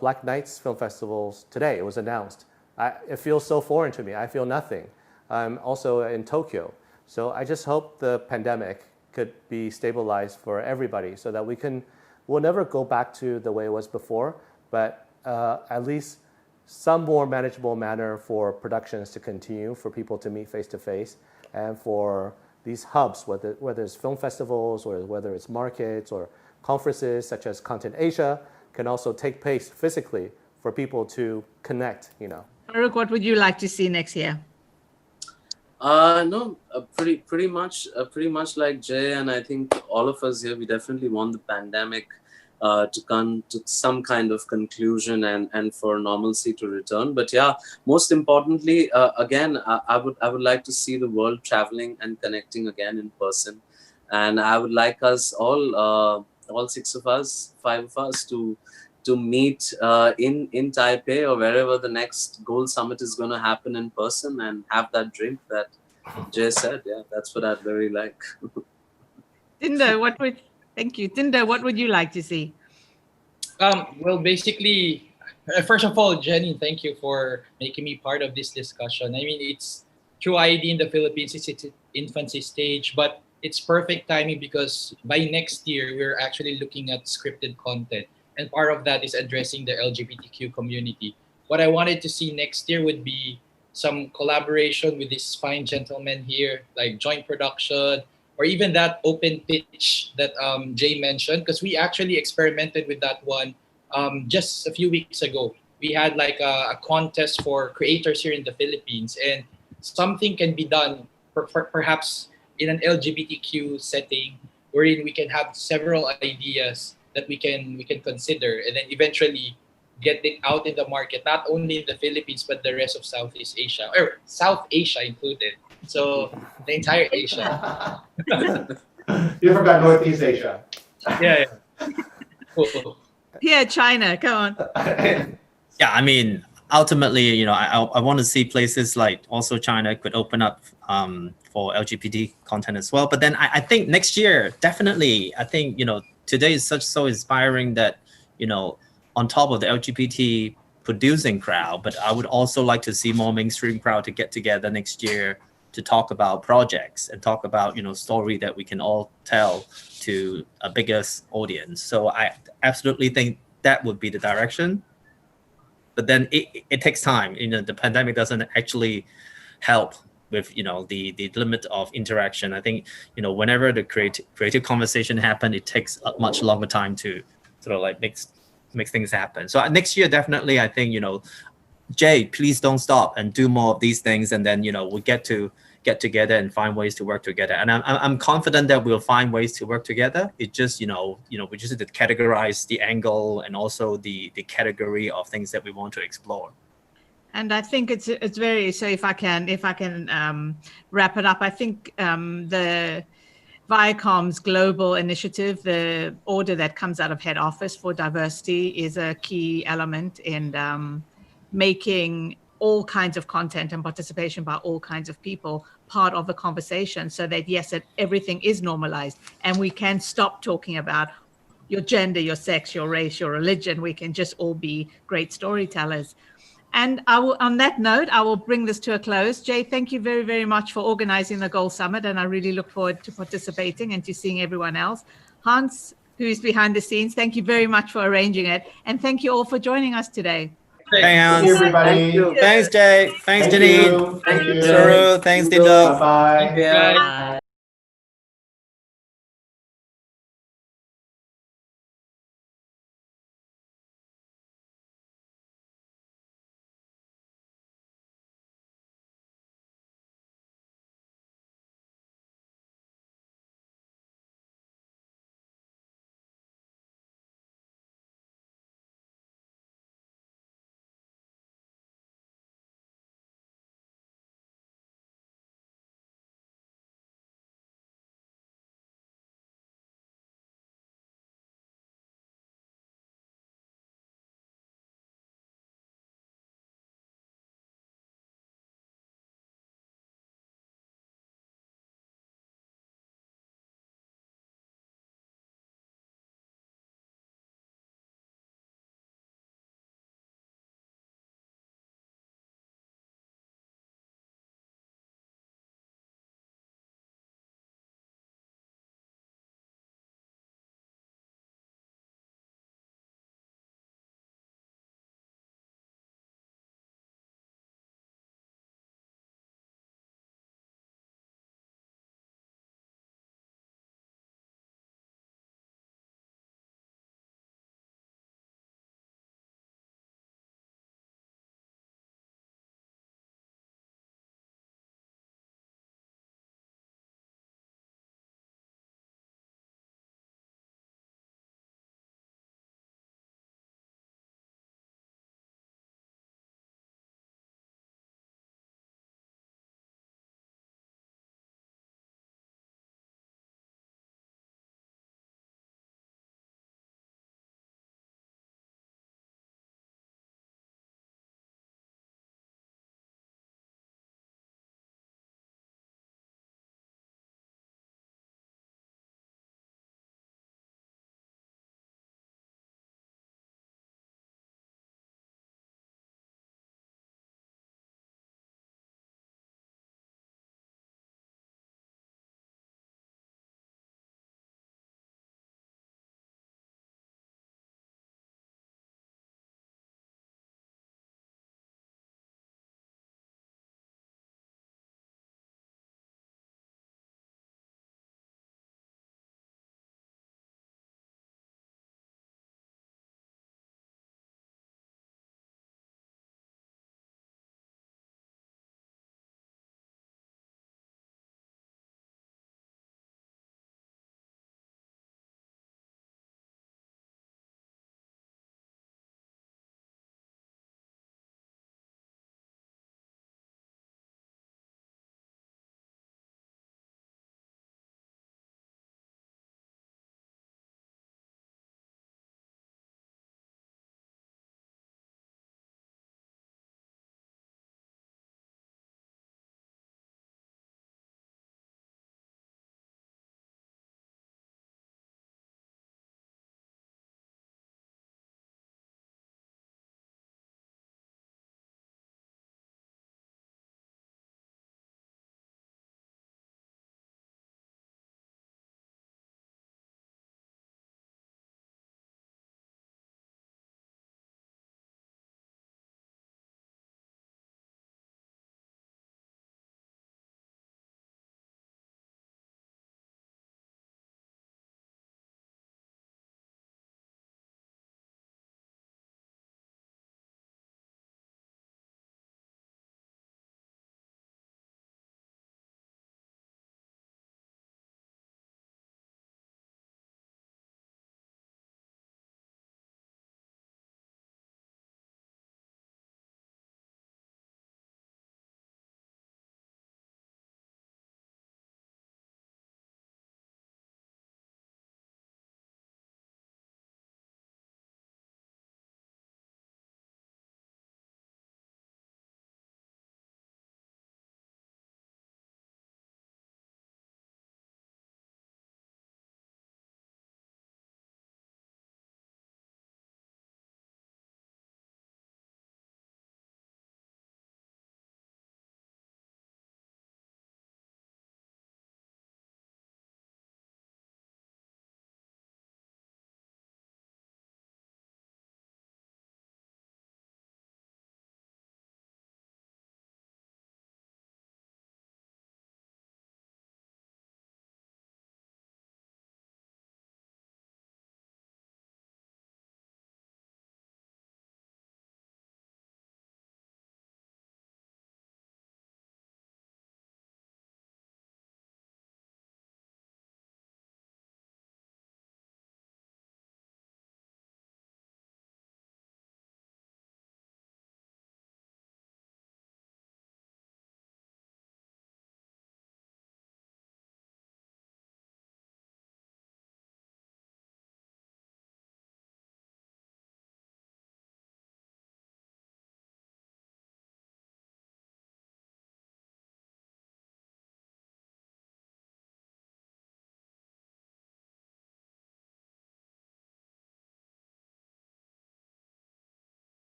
Black Nights Film Festivals today. It was announced. It feels so foreign to me. I feel nothing. I'm also in Tokyo. So I just hope the pandemic could be stabilized for everybody, so that we'll never go back to the way it was before, but at least some more manageable manner for productions to continue, for people to meet face to face, and for these hubs, whether it's film festivals or whether it's markets or conferences such as Content Asia, can also take place physically for people to connect. Farouk, what would you like to see next year? No, pretty much like Jay, and I think all of us here, we definitely want the pandemic to come to some kind of conclusion and for normalcy to return. But yeah, most importantly, again, I would like to see the world traveling and connecting again in person, and I would like us all 6 of us, 5 of us, to meet in Taipei or wherever the next Goal Summit is going to happen in person, and have that drink that Jay said. Yeah, that's what I'd very like. Thank you. Tinder, what would you like to see? Well, basically, first of all, Jenny, thank you for making me part of this discussion. I mean, it's True ID in the Philippines, it's its infancy stage, but it's perfect timing because by next year, we're actually looking at scripted content. And part of that is addressing the LGBTQ community. What I wanted to see next year would be some collaboration with these fine gentlemen here, like joint production, or even that open pitch that Jay mentioned, because we actually experimented with that one just a few weeks ago. We had like a contest for creators here in the Philippines, and something can be done perhaps in an LGBTQ setting, wherein we can have several ideas that we can consider, and then eventually get it out in the market, not only in the Philippines, but the rest of Southeast Asia, or South Asia included. So the entire Asia. You forgot Northeast Asia. Yeah. Cool. Yeah, China, come on. Yeah, I mean, ultimately, I want to see places like also China could open up for LGBT content as well. But then I think next year, definitely, I think, today is so inspiring that, on top of the LGBT producing crowd, but I would also like to see more mainstream crowd to get together next year to talk about projects and talk about, story that we can all tell to a biggest audience. So I absolutely think that would be the direction. But then it takes time. The pandemic doesn't actually help with the limit of interaction. I think whenever the creative conversation happen, it takes a much longer time to sort of like make things happen. So next year, definitely, I think Jay, please don't stop and do more of these things, and then we get together and find ways to work together. And I'm confident that we'll find ways to work together. It just we just need to categorize the angle and also the category of things that we want to explore. And I think it's very, so if I can wrap it up, I think the Viacom's global initiative, the order that comes out of head office for diversity, is a key element in making all kinds of content and participation by all kinds of people part of the conversation, so that yes, that everything is normalized and we can stop talking about your gender, your sex, your race, your religion. We can just all be great storytellers. And on that note, I will bring this to a close. Jay, thank you very, very much for organizing the Goal Summit, and I really look forward to participating and to seeing everyone else. Hans, who is behind the scenes, thank you very much for arranging it, and thank you all for joining us today. Thanks, everybody. Thank you. Thanks, Jay. Thanks, Janine. Thank you. Saru. Thanks, Dindo. Bye-bye. Yeah. Bye.